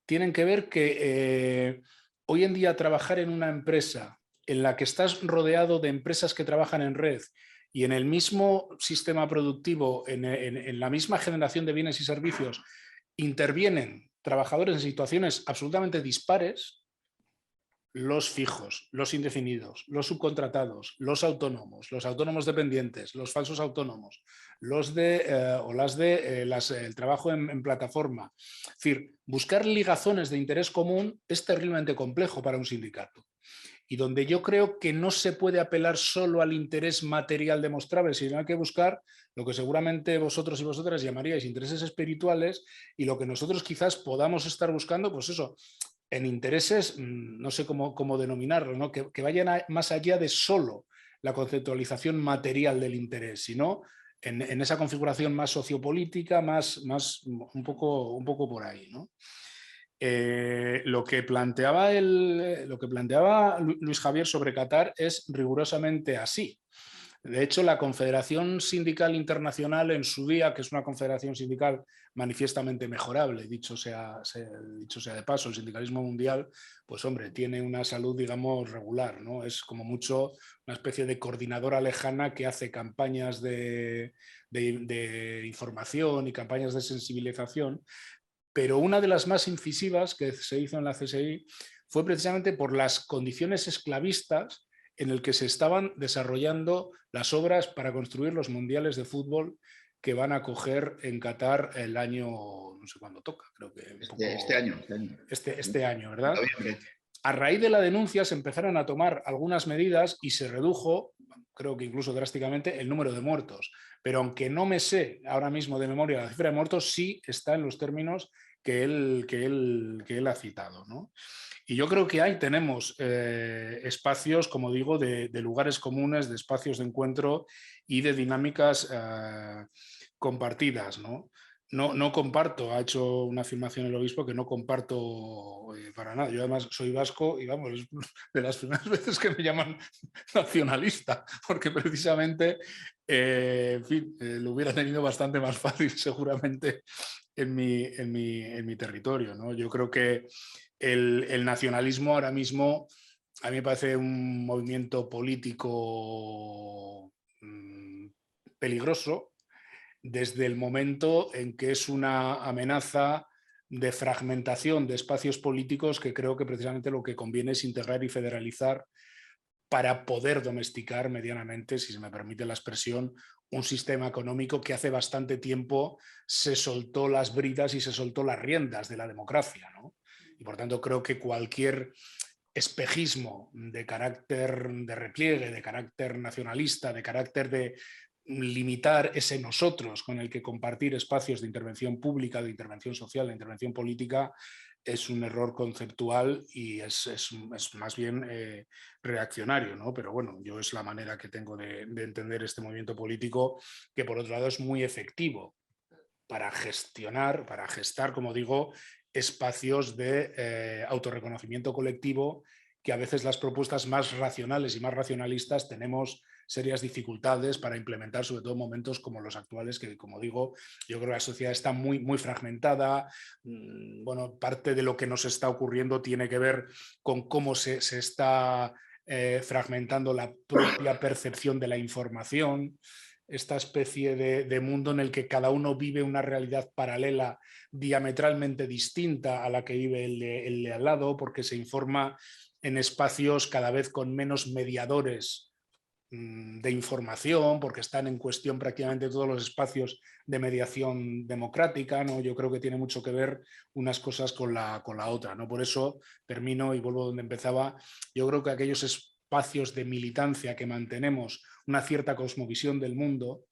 Tienen que ver que hoy en día trabajar en una empresa en la que estás rodeado de empresas que trabajan en red y en el mismo sistema productivo, en la misma generación de bienes y servicios, intervienen trabajadores en situaciones absolutamente dispares, los fijos, los indefinidos, los subcontratados, los autónomos dependientes, los falsos autónomos, los de o las de el trabajo en plataforma. Es decir, buscar ligazones de interés común es terriblemente complejo para un sindicato. Y donde yo creo que no se puede apelar solo al interés material demostrable, sino hay que buscar lo que seguramente vosotros y vosotras llamaríais intereses espirituales y lo que nosotros quizás podamos estar buscando, pues eso, en intereses, no sé cómo denominarlo, ¿no? Que vayan más allá de solo la conceptualización material del interés, sino en esa configuración más sociopolítica, un poco por ahí, ¿no? Lo que planteaba Luis Javier sobre Qatar es rigurosamente así. De hecho, la Confederación Sindical Internacional en su día, que es una confederación sindical manifiestamente mejorable, dicho sea de paso, el sindicalismo mundial, pues hombre, tiene una salud, digamos, regular, ¿no? Es como mucho una especie de coordinadora lejana que hace campañas de información y campañas de sensibilización, pero una de las más incisivas que se hizo en la CSI fue precisamente por las condiciones esclavistas en el que se estaban desarrollando las obras para construir los mundiales de fútbol que van a coger en Qatar el año, no sé cuándo toca, creo que este año. Este año, ¿verdad? A raíz de la denuncia se empezaron a tomar algunas medidas y se redujo, creo que incluso drásticamente, el número de muertos. Pero aunque no me sé ahora mismo de memoria la cifra de muertos, sí está en los términos que él ha citado, ¿no? Y yo creo que ahí tenemos espacios, como digo, de lugares comunes, de espacios de encuentro y de dinámicas compartidas, ¿no? No comparto, ha hecho una afirmación el obispo que no comparto para nada. Yo además soy vasco y vamos, es de las primeras veces que me llaman nacionalista, porque precisamente, en fin, lo hubiera tenido bastante más fácil seguramente en mi territorio, ¿no? Yo creo que el nacionalismo ahora mismo a mí me parece un movimiento político peligroso, desde el momento en que es una amenaza de fragmentación de espacios políticos que creo que precisamente lo que conviene es integrar y federalizar para poder domesticar medianamente, si se me permite la expresión, un sistema económico que hace bastante tiempo se soltó las bridas y se soltó las riendas de la democracia, ¿no? Y por tanto creo que cualquier espejismo de carácter de repliegue, de carácter nacionalista, de carácter de limitar ese nosotros con el que compartir espacios de intervención pública, de intervención social, de intervención política, es un error conceptual y es más bien reaccionario, ¿no? Pero bueno, yo es la manera que tengo de entender este movimiento político, que por otro lado es muy efectivo para gestionar, para gestar, como digo, espacios de autorreconocimiento colectivo, que a veces las propuestas más racionales y más racionalistas tenemos serias dificultades para implementar, sobre todo en momentos como los actuales, que, como digo, yo creo que la sociedad está muy, muy fragmentada. Bueno, parte de lo que nos está ocurriendo tiene que ver con cómo se está fragmentando la propia percepción de la información, esta especie de mundo en el que cada uno vive una realidad paralela diametralmente distinta a la que vive el de al lado, porque se informa en espacios cada vez con menos mediadores de información, porque están en cuestión prácticamente todos los espacios de mediación democrática, ¿no? Yo creo que tiene mucho que ver unas cosas con la otra, ¿no? Por eso termino y vuelvo donde empezaba. Yo creo que aquellos espacios de militancia que mantenemos una cierta cosmovisión del mundo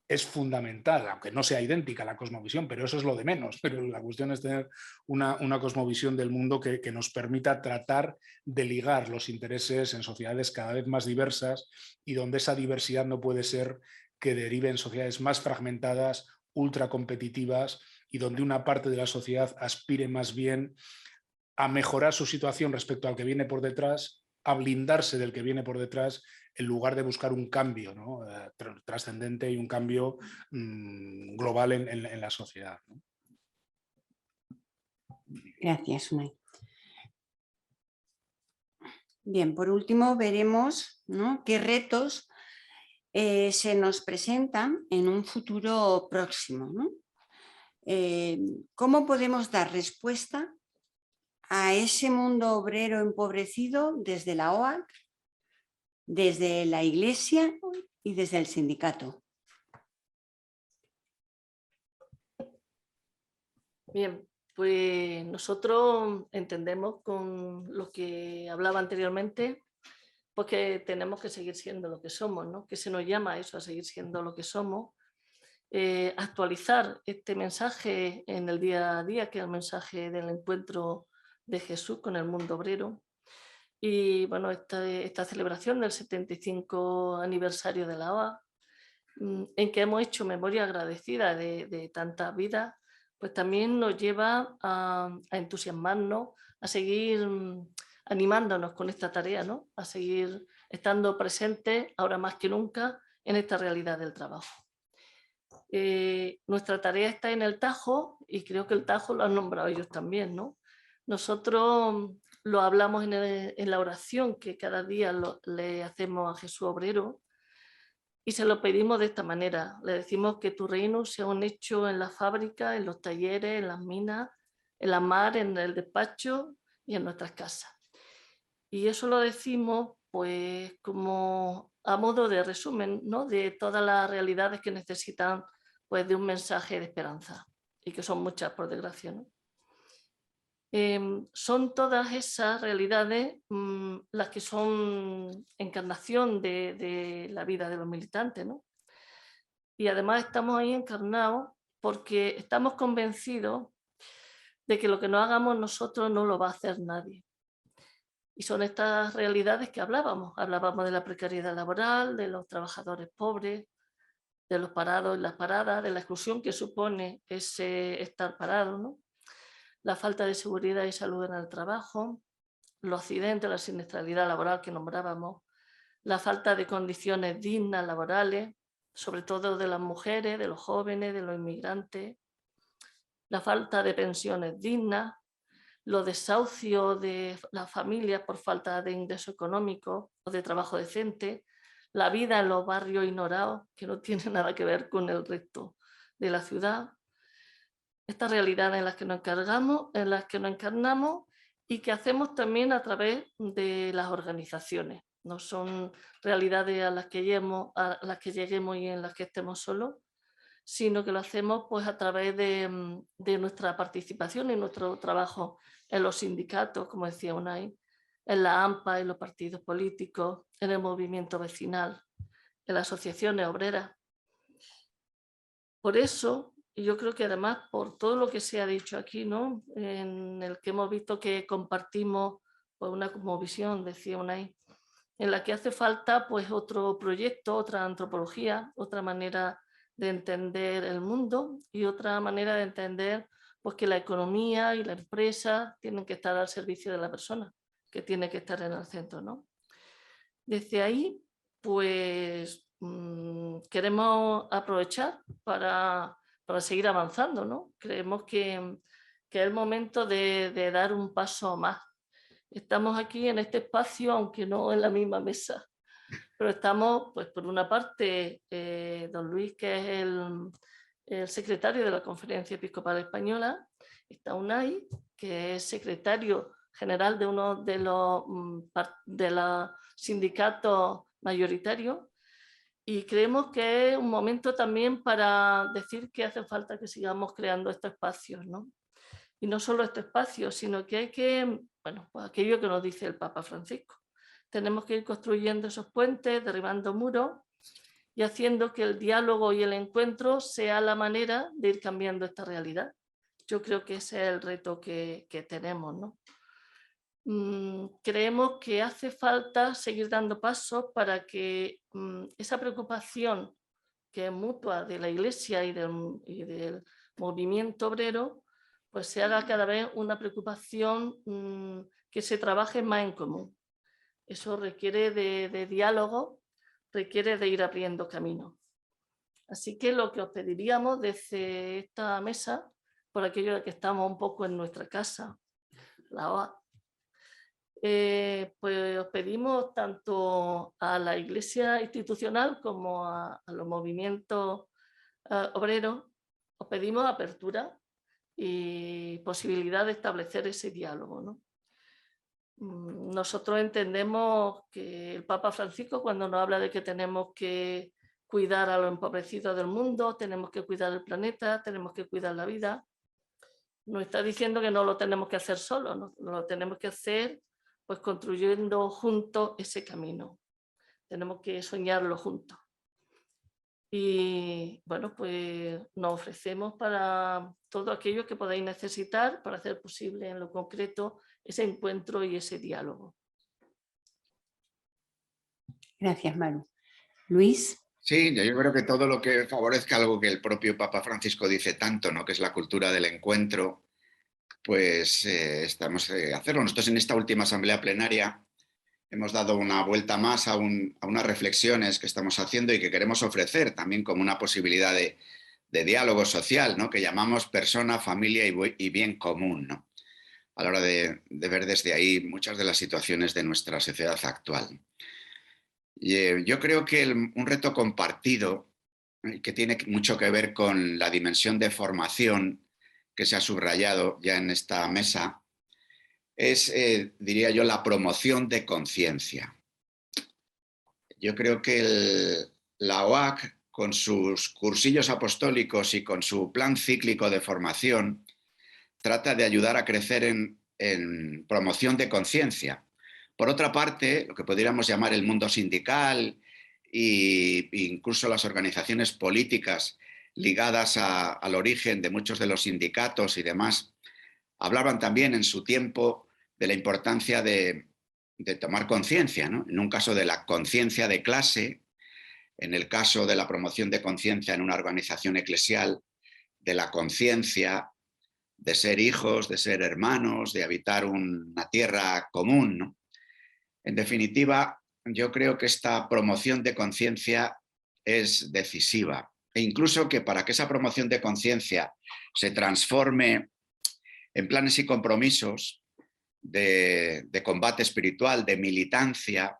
es fundamental, aunque no sea idéntica a la cosmovisión, pero eso es lo de menos. Pero la cuestión es tener una cosmovisión del mundo que nos permita tratar de ligar los intereses en sociedades cada vez más diversas, y donde esa diversidad no puede ser que derive en sociedades más fragmentadas, ultracompetitivas, y donde una parte de la sociedad aspire más bien a mejorar su situación respecto al que viene por detrás, a blindarse del que viene por detrás, en lugar de buscar un cambio, ¿no? Trascendente y un cambio global en la sociedad, ¿no? Gracias, Unai. Bien, por último veremos, ¿no?, qué retos se nos presentan en un futuro próximo, ¿no? ¿Cómo podemos dar respuesta a ese mundo obrero empobrecido desde la OAC, desde la Iglesia y desde el sindicato? Bien, pues nosotros entendemos con lo que hablaba anteriormente, pues que tenemos que seguir siendo lo que somos, ¿no? Que se nos llama eso, a seguir siendo lo que somos. Actualizar este mensaje en el día a día, que es el mensaje del encuentro de Jesús con el mundo obrero. Y bueno, esta celebración del 75 aniversario de la OAC, en que hemos hecho memoria agradecida de tantas vidas, pues también nos lleva a entusiasmarnos, a seguir animándonos con esta tarea, ¿no? A seguir estando presentes ahora más que nunca en esta realidad del trabajo. Nuestra tarea está en el Tajo, y creo que el Tajo lo han nombrado ellos también, ¿no? Nosotros lo hablamos en la oración que cada día le hacemos a Jesús Obrero, y se lo pedimos de esta manera. Le decimos que tu reino sea un hecho en la fábrica, en los talleres, en las minas, en la mar, en el despacho y en nuestras casas. Y eso lo decimos pues como a modo de resumen, ¿no?, de todas las realidades que necesitan pues de un mensaje de esperanza, y que son muchas, por desgracia, ¿no? Son todas esas realidades las que son encarnación de la vida de los militantes, ¿no? Y además estamos ahí encarnados porque estamos convencidos de que lo que no hagamos nosotros no lo va a hacer nadie. Y son estas realidades que hablábamos de la precariedad laboral, de los trabajadores pobres, de los parados y las paradas, de la exclusión que supone ese estar parado, ¿no? La falta de seguridad y salud en el trabajo, los accidentes, la siniestralidad laboral que nombrábamos, la falta de condiciones dignas laborales, sobre todo de las mujeres, de los jóvenes, de los inmigrantes, la falta de pensiones dignas, los desahucios de las familias por falta de ingreso económico o de trabajo decente, la vida en los barrios ignorados, que no tiene nada que ver con el resto de la ciudad, estas realidades en las que nos encarnamos y que hacemos también a través de las organizaciones. No son realidades a las que lleguemos y en las que estemos solos, sino que lo hacemos pues, a través de nuestra participación y nuestro trabajo en los sindicatos, como decía Unai, en la AMPA, en los partidos políticos, en el movimiento vecinal, en las asociaciones obreras. Por eso, y yo creo que además por todo lo que se ha dicho aquí, ¿no? En el que hemos visto que compartimos pues, una cosmovisión, decía Unai, en la que hace falta pues, otro proyecto, otra antropología, otra manera de entender el mundo y otra manera de entender pues, que la economía y la empresa tienen que estar al servicio de la persona, que tiene que estar en el centro, ¿no? Desde ahí, pues queremos aprovechar para seguir avanzando, ¿no? Creemos que es el momento de dar un paso más. Estamos aquí en este espacio, aunque no en la misma mesa, pero estamos, pues por una parte, don Luis, que es el secretario de la Conferencia Episcopal Española, está Unai, que es secretario general de uno de los sindicatos mayoritarios, y creemos que es un momento también para decir que hace falta que sigamos creando estos espacios, ¿no? Y no solo estos espacios, sino que hay que, bueno, pues aquello que nos dice el Papa Francisco. Tenemos que ir construyendo esos puentes, derribando muros y haciendo que el diálogo y el encuentro sea la manera de ir cambiando esta realidad. Yo creo que ese es el reto que tenemos, ¿no? Creemos que hace falta seguir dando pasos para que esa preocupación que es mutua de la Iglesia y del movimiento obrero, pues se haga cada vez una preocupación que se trabaje más en común. Eso requiere de diálogo, requiere de ir abriendo camino. Así que lo que os pediríamos desde esta mesa, por aquello de que estamos un poco en nuestra casa, la OA, pues os pedimos tanto a la Iglesia institucional como a los movimientos obreros, os pedimos apertura y posibilidad de establecer ese diálogo, ¿no? Nosotros entendemos que el Papa Francisco, cuando nos habla de que tenemos que cuidar a los empobrecidos del mundo, tenemos que cuidar el planeta, tenemos que cuidar la vida, nos está diciendo que no lo tenemos que hacer solos, ¿no? Lo tenemos que hacer pues construyendo juntos ese camino. Tenemos que soñarlo juntos. Y bueno, pues nos ofrecemos para todo aquello que podáis necesitar para hacer posible en lo concreto ese encuentro y ese diálogo. Gracias, Maru. Luis. Sí, yo creo que todo lo que favorezca algo que el propio Papa Francisco dice tanto, ¿no? Que es la cultura del encuentro, pues estamos a hacerlo. Nosotros en esta última asamblea plenaria hemos dado una vuelta más a unas reflexiones que estamos haciendo y que queremos ofrecer también como una posibilidad de diálogo social, ¿no? Que llamamos persona, familia y bien común, ¿no? A la hora de ver desde ahí muchas de las situaciones de nuestra sociedad actual. Y, yo creo que un reto compartido que tiene mucho que ver con la dimensión de formación que se ha subrayado ya en esta mesa es, diría yo, la promoción de conciencia. Yo creo que la OAC, con sus cursillos apostólicos y con su plan cíclico de formación, trata de ayudar a crecer en promoción de conciencia. Por otra parte, lo que podríamos llamar el mundo sindical e incluso las organizaciones políticas ligadas al origen de muchos de los sindicatos y demás, hablaban también en su tiempo de la importancia de tomar conciencia, ¿no? En un caso de la conciencia de clase, en el caso de la promoción de conciencia en una organización eclesial, de la conciencia de ser hijos, de ser hermanos, de habitar una tierra común, ¿no? En definitiva, yo creo que esta promoción de conciencia es decisiva e incluso que para que esa promoción de conciencia se transforme en planes y compromisos de combate espiritual, de militancia,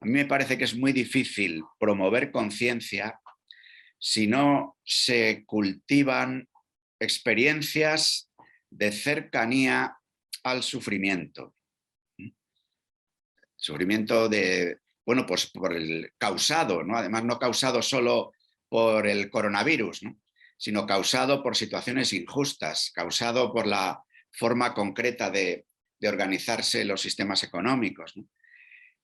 a mí me parece que es muy difícil promover conciencia si no se cultivan experiencias de cercanía al sufrimiento. Sufrimiento bueno, pues por el causado, ¿no? Además no causado solo por el coronavirus, ¿no? Sino causado por situaciones injustas, causado por la forma concreta de organizarse los sistemas económicos, ¿no?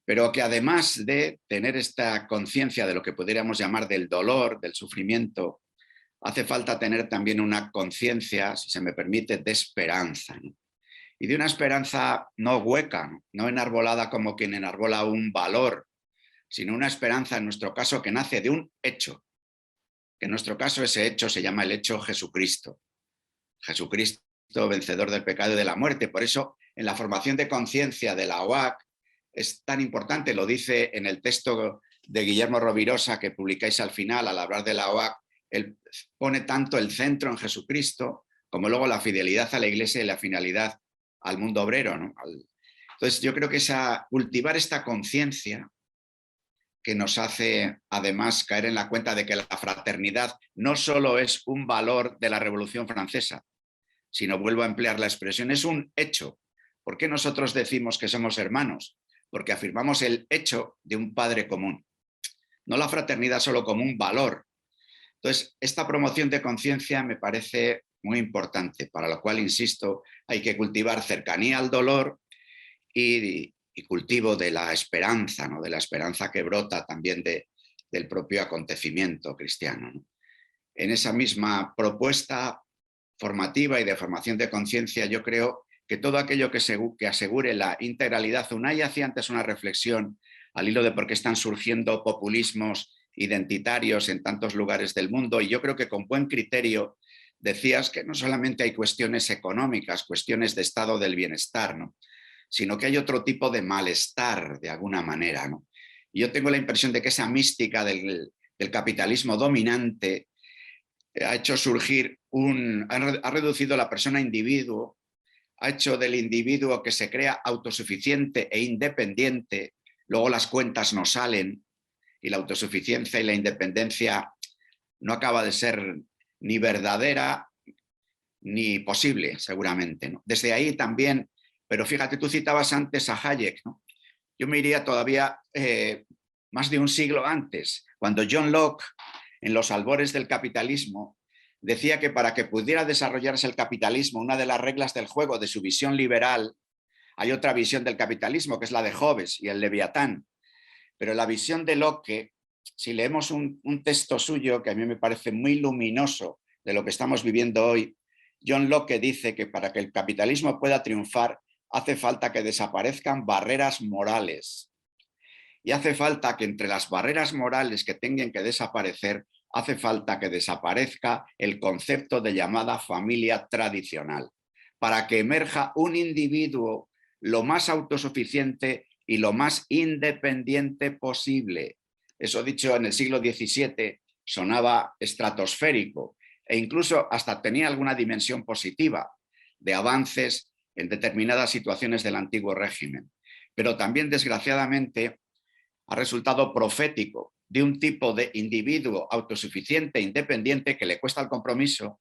Pero que además de tener esta conciencia de lo que podríamos llamar del dolor, del sufrimiento, hace falta tener también una conciencia, si se me permite, de esperanza, ¿no? Y de una esperanza no hueca, no enarbolada como quien enarbola un valor, sino una esperanza, en nuestro caso, que nace de un hecho, que en nuestro caso ese hecho se llama el hecho Jesucristo. Jesucristo, vencedor del pecado y de la muerte. Por eso, en la formación de conciencia de la OAC es tan importante, lo dice en el texto de Guillermo Rovirosa que publicáis al final, al hablar de la OAC, él pone tanto el centro en Jesucristo como luego la fidelidad a la Iglesia y la finalidad al mundo obrero, ¿no? Entonces yo creo que cultivar esta conciencia que nos hace además caer en la cuenta de que la fraternidad no solo es un valor de la Revolución Francesa, sino, vuelvo a emplear la expresión, es un hecho. ¿Por qué nosotros decimos que somos hermanos? Porque afirmamos el hecho de un padre común, no la fraternidad solo como un valor. Entonces, esta promoción de conciencia me parece muy importante, para lo cual, insisto, hay que cultivar cercanía al dolor y cultivo de la esperanza, ¿no? De la esperanza que brota también del propio acontecimiento cristiano, ¿no? En esa misma propuesta formativa y de formación de conciencia, yo creo que todo aquello que asegure la integralidad. Unai hacía antes una reflexión al hilo de por qué están surgiendo populismos identitarios en tantos lugares del mundo, y yo creo que con buen criterio decías que no solamente hay cuestiones económicas, cuestiones de estado del bienestar, ¿no? Sino que hay otro tipo de malestar de alguna manera, ¿no? Y yo tengo la impresión de que esa mística del capitalismo dominante ha hecho surgir ha reducido la persona individuo, ha hecho del individuo que se crea autosuficiente e independiente, luego las cuentas no salen y la autosuficiencia y la independencia no acaba de ser ni verdadera ni posible, seguramente, ¿no? Desde ahí también, pero fíjate, tú citabas antes a Hayek, ¿no? Yo me iría todavía más de un siglo antes, cuando John Locke, en los albores del capitalismo, decía que para que pudiera desarrollarse el capitalismo, una de las reglas del juego de su visión liberal, hay otra visión del capitalismo, que es la de Hobbes y el Leviatán. Pero la visión de Locke, si leemos un texto suyo que a mí me parece muy luminoso de lo que estamos viviendo hoy, John Locke dice que para que el capitalismo pueda triunfar hace falta que desaparezcan barreras morales. Y hace falta que entre las barreras morales que tengan que desaparecer, hace falta que desaparezca el concepto de llamada familia tradicional, para que emerja un individuo lo más autosuficiente y lo más independiente posible. Eso dicho en el siglo XVII sonaba estratosférico e incluso hasta tenía alguna dimensión positiva de avances en determinadas situaciones del antiguo régimen. Pero también, desgraciadamente, ha resultado profético de un tipo de individuo autosuficiente e independiente que le cuesta el compromiso,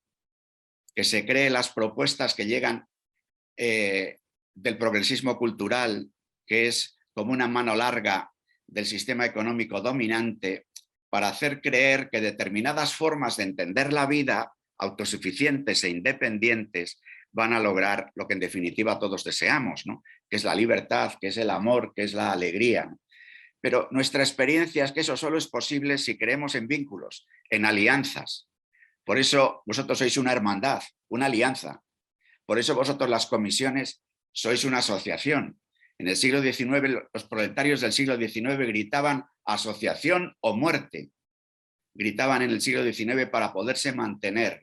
que se cree las propuestas que llegan del progresismo cultural, que es como una mano larga del sistema económico dominante, para hacer creer que determinadas formas de entender la vida, autosuficientes e independientes, van a lograr lo que en definitiva todos deseamos, ¿no? Que es la libertad, que es el amor, que es la alegría, ¿no? Pero nuestra experiencia es que eso solo es posible si creemos en vínculos, en alianzas. Por eso vosotros sois una hermandad, una alianza. Por eso vosotros, las comisiones, sois una asociación. En el siglo XIX, los proletarios del siglo XIX gritaban asociación o muerte. Gritaban en el siglo XIX para poderse mantener.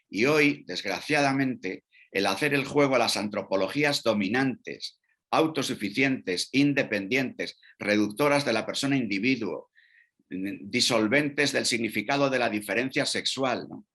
Y hoy, desgraciadamente, el hacer el juego a las antropologías dominantes, autosuficientes, independientes, reductoras de la persona individuo, disolventes del significado de la diferencia sexual, ¿no?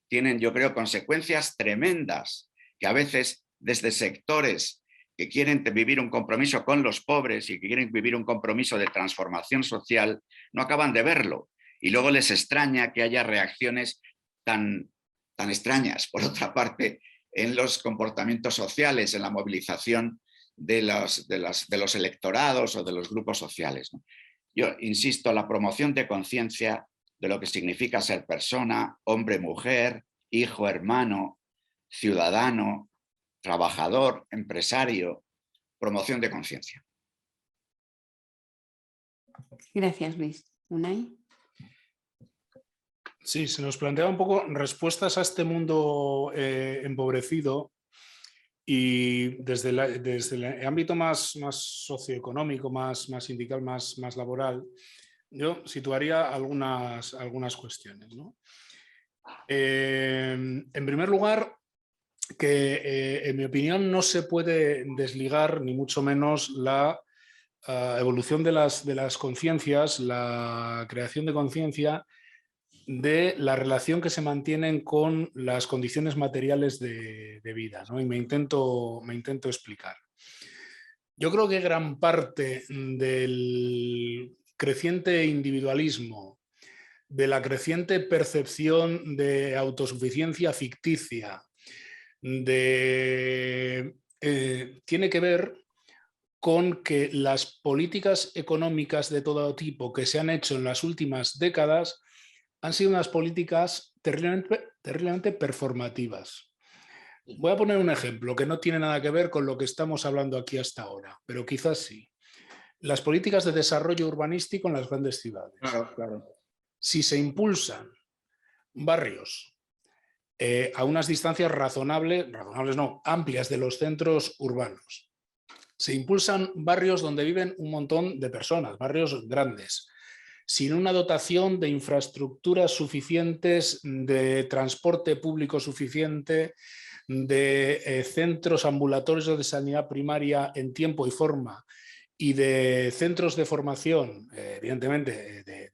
Tienen, yo creo, consecuencias tremendas que a veces desde sectores que quieren vivir un compromiso con los pobres y que quieren vivir un compromiso de transformación social, no acaban de verlo. Y luego les extraña que haya reacciones tan tan extrañas, por otra parte, en los comportamientos sociales, en la movilización de los electorados o de los grupos sociales, ¿no? Yo insisto, la promoción de conciencia de lo que significa ser persona, hombre, mujer, hijo, hermano, ciudadano, trabajador, empresario, promoción de conciencia. Gracias, Luis. Unai. Sí, se nos plantea un poco respuestas a este mundo empobrecido y desde el ámbito más socioeconómico, más sindical, más laboral, yo situaría algunas cuestiones, ¿no? En primer lugar, que en mi opinión no se puede desligar ni mucho menos la evolución de las conciencias, la creación de conciencia, de la relación que se mantienen con las condiciones materiales de vida, ¿no? Y me intento explicar. Yo creo que gran parte del creciente individualismo, de la creciente percepción de autosuficiencia ficticia, tiene que ver con que las políticas económicas de todo tipo que se han hecho en las últimas décadas han sido unas políticas terriblemente performativas. Voy a poner un ejemplo que no tiene nada que ver con lo que estamos hablando aquí hasta ahora, pero quizás sí. Las políticas de desarrollo urbanístico en las grandes ciudades. Claro. Si se impulsan barrios a unas distancias amplias de los centros urbanos, se impulsan barrios donde viven un montón de personas, barrios grandes, sin una dotación de infraestructuras suficientes, de transporte público suficiente, de centros ambulatorios de sanidad primaria en tiempo y forma y de centros de formación, evidentemente, de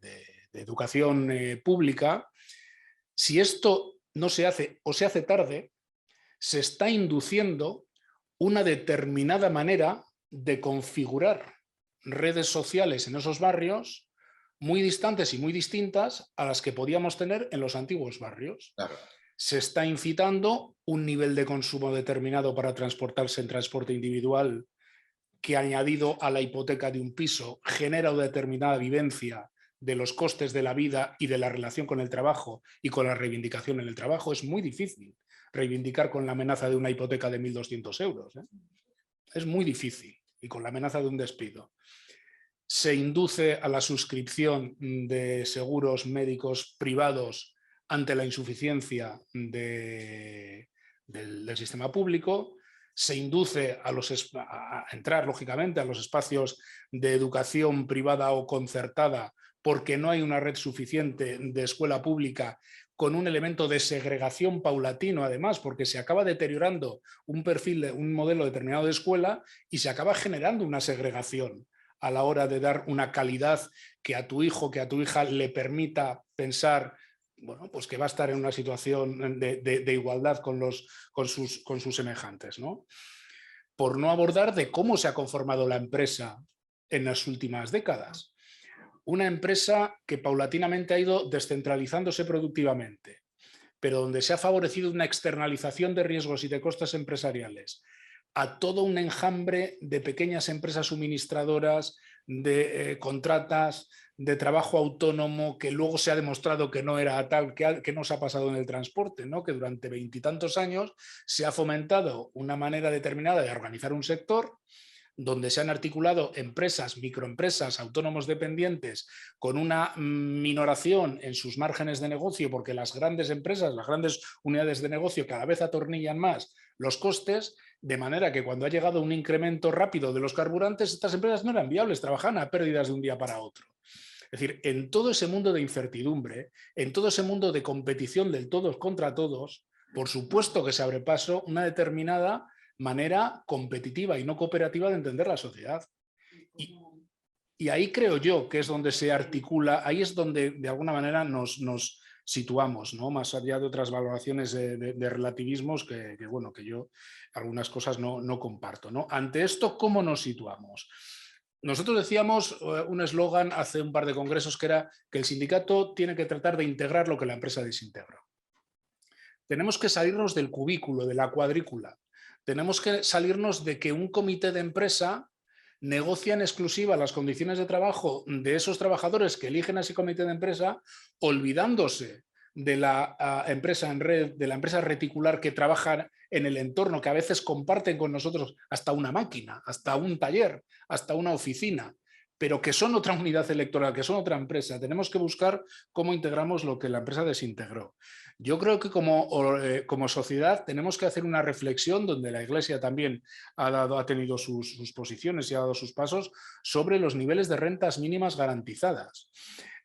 educación pública. Si esto no se hace o se hace tarde, se está induciendo una determinada manera de configurar redes sociales en esos barrios muy distantes y muy distintas a las que podíamos tener en los antiguos barrios. Claro. Se está incitando un nivel de consumo determinado para transportarse en transporte individual que, añadido a la hipoteca de un piso, genera una determinada vivencia de los costes de la vida y de la relación con el trabajo y con la reivindicación en el trabajo. Es muy difícil reivindicar con la amenaza de una hipoteca de 1.200 euros. Es muy difícil, y con la amenaza de un despido. Se induce a la suscripción de seguros médicos privados ante la insuficiencia del sistema público. Se induce a entrar, lógicamente, a los espacios de educación privada o concertada porque no hay una red suficiente de escuela pública, con un elemento de segregación paulatino, además, porque se acaba deteriorando un perfil, un modelo determinado de escuela y se acaba generando una segregación a la hora de dar una calidad que a tu hijo, que a tu hija le permita pensar, bueno, pues que va a estar en una situación de igualdad con sus semejantes, ¿no? Por no abordar de cómo se ha conformado la empresa en las últimas décadas. Una empresa que paulatinamente ha ido descentralizándose productivamente, pero donde se ha favorecido una externalización de riesgos y de costes empresariales a todo un enjambre de pequeñas empresas suministradoras, de contratas, de trabajo autónomo, que luego se ha demostrado que no era tal, que nos ha pasado en el transporte, ¿no? Que durante 20 y tantos años se ha fomentado una manera determinada de organizar un sector donde se han articulado empresas, microempresas, autónomos dependientes, con una minoración en sus márgenes de negocio, porque las grandes empresas, las grandes unidades de negocio cada vez atornillan más los costes, de manera que cuando ha llegado un incremento rápido de los carburantes, estas empresas no eran viables, trabajaban a pérdidas de un día para otro. Es decir, en todo ese mundo de incertidumbre, en todo ese mundo de competición del todos contra todos, por supuesto que se abre paso una determinada manera competitiva y no cooperativa de entender la sociedad. Y ahí creo yo que es donde se articula, ahí es donde de alguna manera nos situamos, ¿no? Más allá de otras valoraciones de relativismos que yo algunas cosas no comparto, ¿no? Ante esto, ¿cómo nos situamos? Nosotros decíamos un eslogan hace un par de congresos que era que el sindicato tiene que tratar de integrar lo que la empresa desintegró. tenemos que salirnos del cubículo, de la cuadrícula. Tenemos que salirnos de que un comité de empresa negocia en exclusiva las condiciones de trabajo de esos trabajadores que eligen a ese comité de empresa, olvidándose de la empresa en red, de la empresa reticular que trabaja en el entorno, que a veces comparten con nosotros hasta una máquina, hasta un taller, hasta una oficina, pero que son otra unidad electoral, que son otra empresa. Tenemos que buscar cómo integramos lo que la empresa desintegró. Yo creo que como sociedad tenemos que hacer una reflexión donde la Iglesia también ha tenido sus posiciones y ha dado sus pasos sobre los niveles de rentas mínimas garantizadas.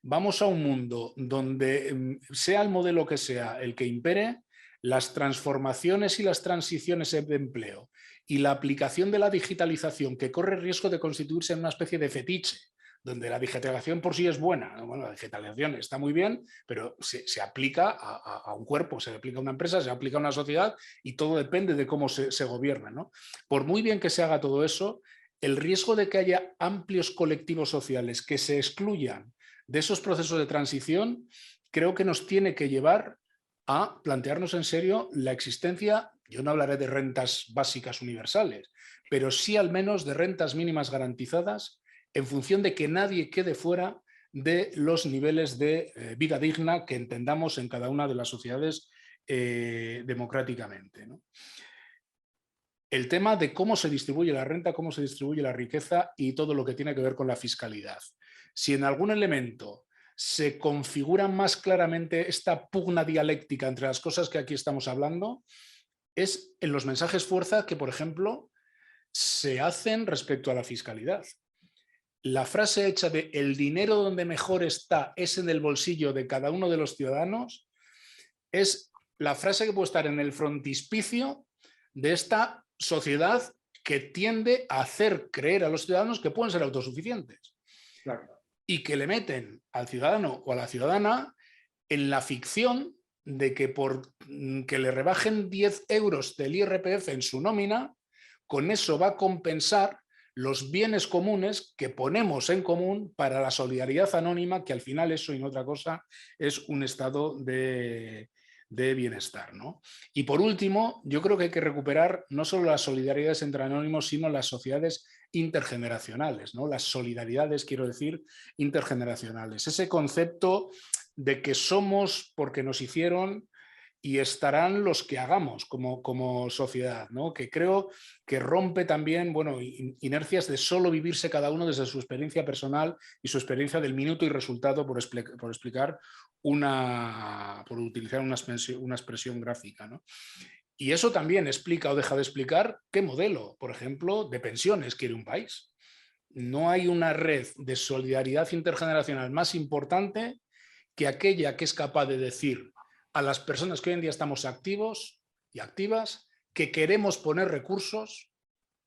Vamos a un mundo donde, sea el modelo que sea el que impere, las transformaciones y las transiciones de empleo y la aplicación de la digitalización, que corre riesgo de constituirse en una especie de fetiche, donde la digitalización por sí es buena. Bueno, la digitalización está muy bien, pero se aplica a un cuerpo, se aplica a una empresa, se aplica a una sociedad y todo depende de cómo se gobierna, ¿no? Por muy bien que se haga todo eso, el riesgo de que haya amplios colectivos sociales que se excluyan de esos procesos de transición, creo que nos tiene que llevar a plantearnos en serio la existencia, yo no hablaré de rentas básicas universales, pero sí al menos de rentas mínimas garantizadas en función de que nadie quede fuera de los niveles de vida digna que entendamos en cada una de las sociedades democráticamente, ¿no? El tema de cómo se distribuye la renta, cómo se distribuye la riqueza y todo lo que tiene que ver con la fiscalidad. Si en algún elemento se configura más claramente esta pugna dialéctica entre las cosas que aquí estamos hablando, es en los mensajes fuerza que, por ejemplo, se hacen respecto a la fiscalidad. La frase hecha de el dinero donde mejor está es en el bolsillo de cada uno de los ciudadanos es la frase que puede estar en el frontispicio de esta sociedad que tiende a hacer creer a los ciudadanos que pueden ser autosuficientes. Claro. Y que le meten al ciudadano o a la ciudadana en la ficción de que por que le rebajen 10 euros del IRPF en su nómina, con eso va a compensar los bienes comunes que ponemos en común para la solidaridad anónima, que al final eso y no otra cosa es un estado de bienestar, ¿no? Y por último, yo creo que hay que recuperar no solo las solidaridades entre anónimos, sino las sociedades intergeneracionales, ¿no? Las solidaridades, quiero decir, intergeneracionales. Ese concepto de que somos porque nos hicieron y estarán los que hagamos como sociedad, ¿no? Que creo que rompe también, bueno, inercias de solo vivirse cada uno desde su experiencia personal y su experiencia del minuto y resultado, por explicar por utilizar una expresión gráfica, ¿no? Y eso también explica o deja de explicar qué modelo, por ejemplo, de pensiones quiere un país. No hay una red de solidaridad intergeneracional más importante que aquella que es capaz de decir a las personas que hoy en día estamos activos y activas que queremos poner recursos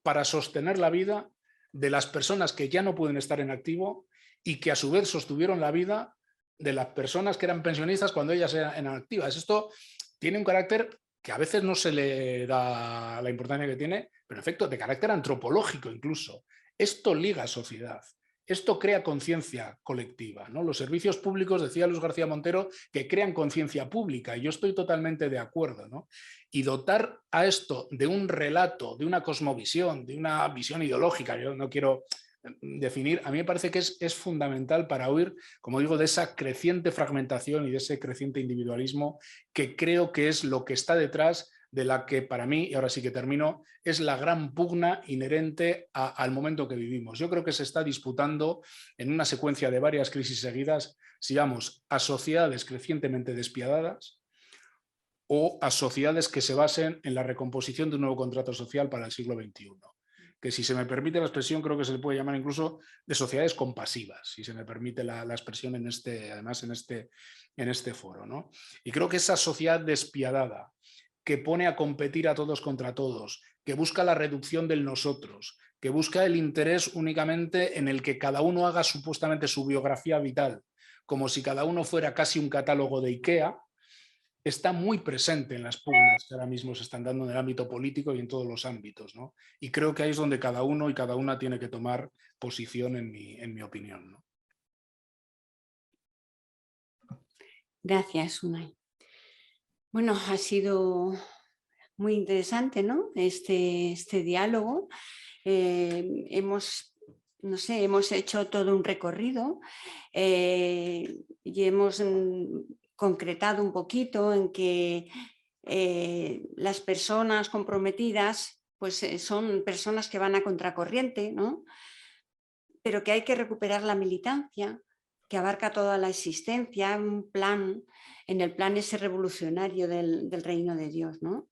para sostener la vida de las personas que ya no pueden estar en activo y que a su vez sostuvieron la vida de las personas que eran pensionistas cuando ellas eran activas. Esto tiene un carácter que a veces no se le da la importancia que tiene, pero en efecto de carácter antropológico incluso. Esto liga a sociedad. Esto crea conciencia colectiva, ¿no? Los servicios públicos, decía Luis García Montero, que crean conciencia pública, y yo estoy totalmente de acuerdo, ¿no? Y dotar a esto de un relato, de una cosmovisión, de una visión ideológica, yo no quiero definir, a mí me parece que es fundamental para huir, como digo, de esa creciente fragmentación y de ese creciente individualismo que creo que es lo que está detrás de la que para mí, y ahora sí que termino, es la gran pugna inherente al momento que vivimos. Yo creo que se está disputando en una secuencia de varias crisis seguidas, si vamos a sociedades crecientemente despiadadas o a sociedades que se basen en la recomposición de un nuevo contrato social para el siglo XXI. Que si se me permite la expresión, creo que se le puede llamar incluso de sociedades compasivas, si se me permite la expresión además en este foro, ¿no? Y creo que esa sociedad despiadada, que pone a competir a todos contra todos, que busca la reducción del nosotros, que busca el interés únicamente en el que cada uno haga supuestamente su biografía vital, como si cada uno fuera casi un catálogo de IKEA, está muy presente en las pugnas que ahora mismo se están dando en el ámbito político y en todos los ámbitos, ¿no? Y creo que ahí es donde cada uno y cada una tiene que tomar posición en mi opinión, ¿no? Gracias, Unai. Bueno, ha sido muy interesante, ¿no? Este diálogo. No sé, hemos hecho todo un recorrido y hemos concretado un poquito en que las personas comprometidas pues son personas que van a contracorriente, ¿no? Pero que hay que recuperar la militancia, que abarca toda la existencia, un plan, en el plan ese revolucionario del reino de Dios, ¿no?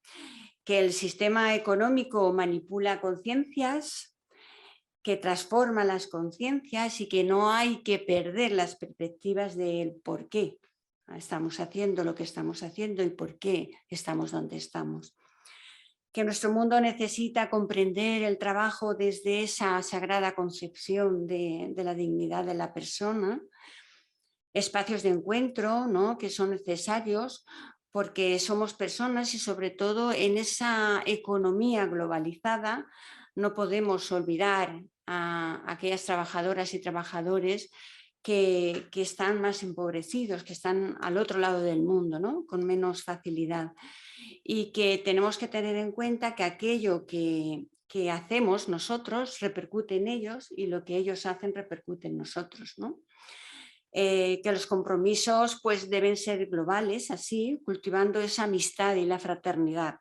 Que el sistema económico manipula conciencias, que transforma las conciencias y que no hay que perder las perspectivas del por qué estamos haciendo lo que estamos haciendo y por qué estamos donde estamos. Que nuestro mundo necesita comprender el trabajo desde esa sagrada concepción de la dignidad de la persona, espacios de encuentro, ¿no?, que son necesarios porque somos personas y sobre todo en esa economía globalizada no podemos olvidar a aquellas trabajadoras y trabajadores que están más empobrecidos, que están al otro lado del mundo, ¿no?, con menos facilidad. Y que tenemos que tener en cuenta que aquello que hacemos nosotros repercute en ellos y lo que ellos hacen repercute en nosotros, ¿no? Que los compromisos pues deben ser globales, así, cultivando esa amistad y la fraternidad,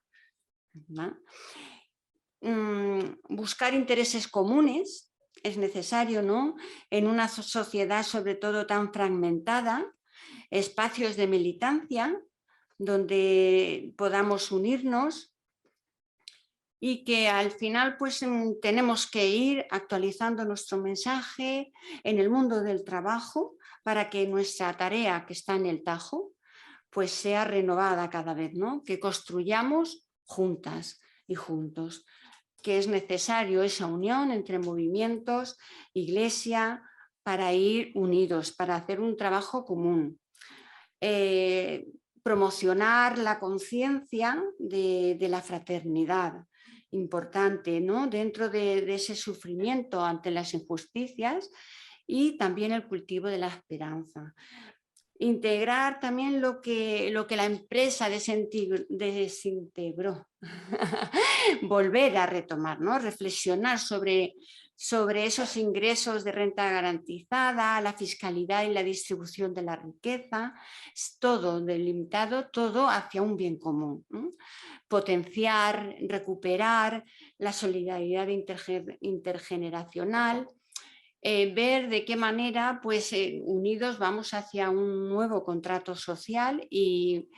¿no? Buscar intereses comunes es necesario, ¿no?, en una sociedad sobre todo tan fragmentada, espacios de militancia donde podamos unirnos y que al final pues tenemos que ir actualizando nuestro mensaje en el mundo del trabajo para que nuestra tarea que está en el tajo pues sea renovada cada vez, ¿no? Que construyamos juntas y juntos, que es necesario esa unión entre movimientos, iglesia, para ir unidos, para hacer un trabajo común. Promocionar la conciencia de la fraternidad, importante, ¿no?, dentro de ese sufrimiento ante las injusticias y también el cultivo de la esperanza. Integrar también lo que la empresa desintegró, volver a retomar, ¿no?, reflexionar sobre esos ingresos de renta garantizada, la fiscalidad y la distribución de la riqueza, todo delimitado, todo hacia un bien común, ¿no? Potenciar, recuperar la solidaridad intergeneracional, ver de qué manera pues, unidos vamos hacia un nuevo contrato social y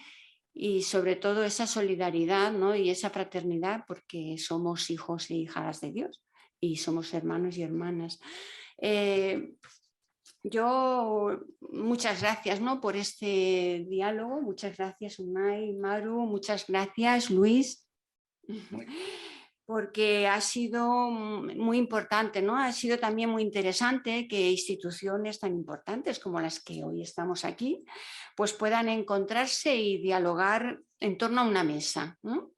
sobre todo esa solidaridad, ¿no?, y esa fraternidad porque somos hijos e hijas de Dios y somos hermanos y hermanas. Yo, muchas gracias, ¿no?, por este diálogo, muchas gracias Unai, Maru, muchas gracias Luis. Porque ha sido muy importante, ¿no? Ha sido también muy interesante que instituciones tan importantes como las que hoy estamos aquí, pues puedan encontrarse y dialogar en torno a una mesa, ¿no?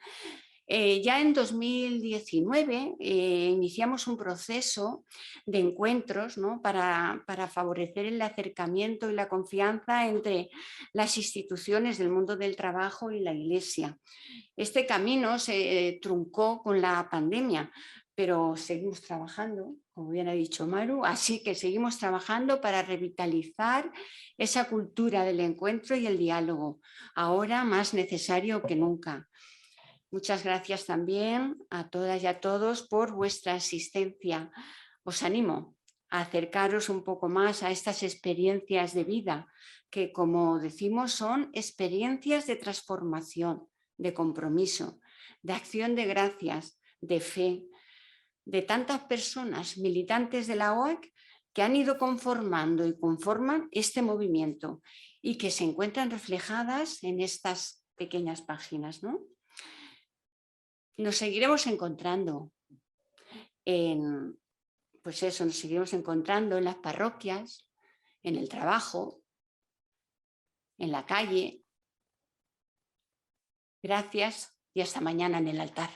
Ya en 2019 iniciamos un proceso de encuentros, ¿no?, para favorecer el acercamiento y la confianza entre las instituciones del mundo del trabajo y la Iglesia. Este camino se truncó con la pandemia, pero seguimos trabajando, como bien ha dicho Maru, así que seguimos trabajando para revitalizar esa cultura del encuentro y el diálogo, ahora más necesario que nunca. Muchas gracias también a todas y a todos por vuestra asistencia. Os animo a acercaros un poco más a estas experiencias de vida, que como decimos son experiencias de transformación, de compromiso, de acción de gracias, de fe, de tantas personas militantes de la OAC que han ido conformando y conforman este movimiento y que se encuentran reflejadas en estas pequeñas páginas, ¿no? Nos seguiremos encontrando pues eso, nos seguiremos encontrando en las parroquias, en el trabajo, en la calle. Gracias y hasta mañana en el altar.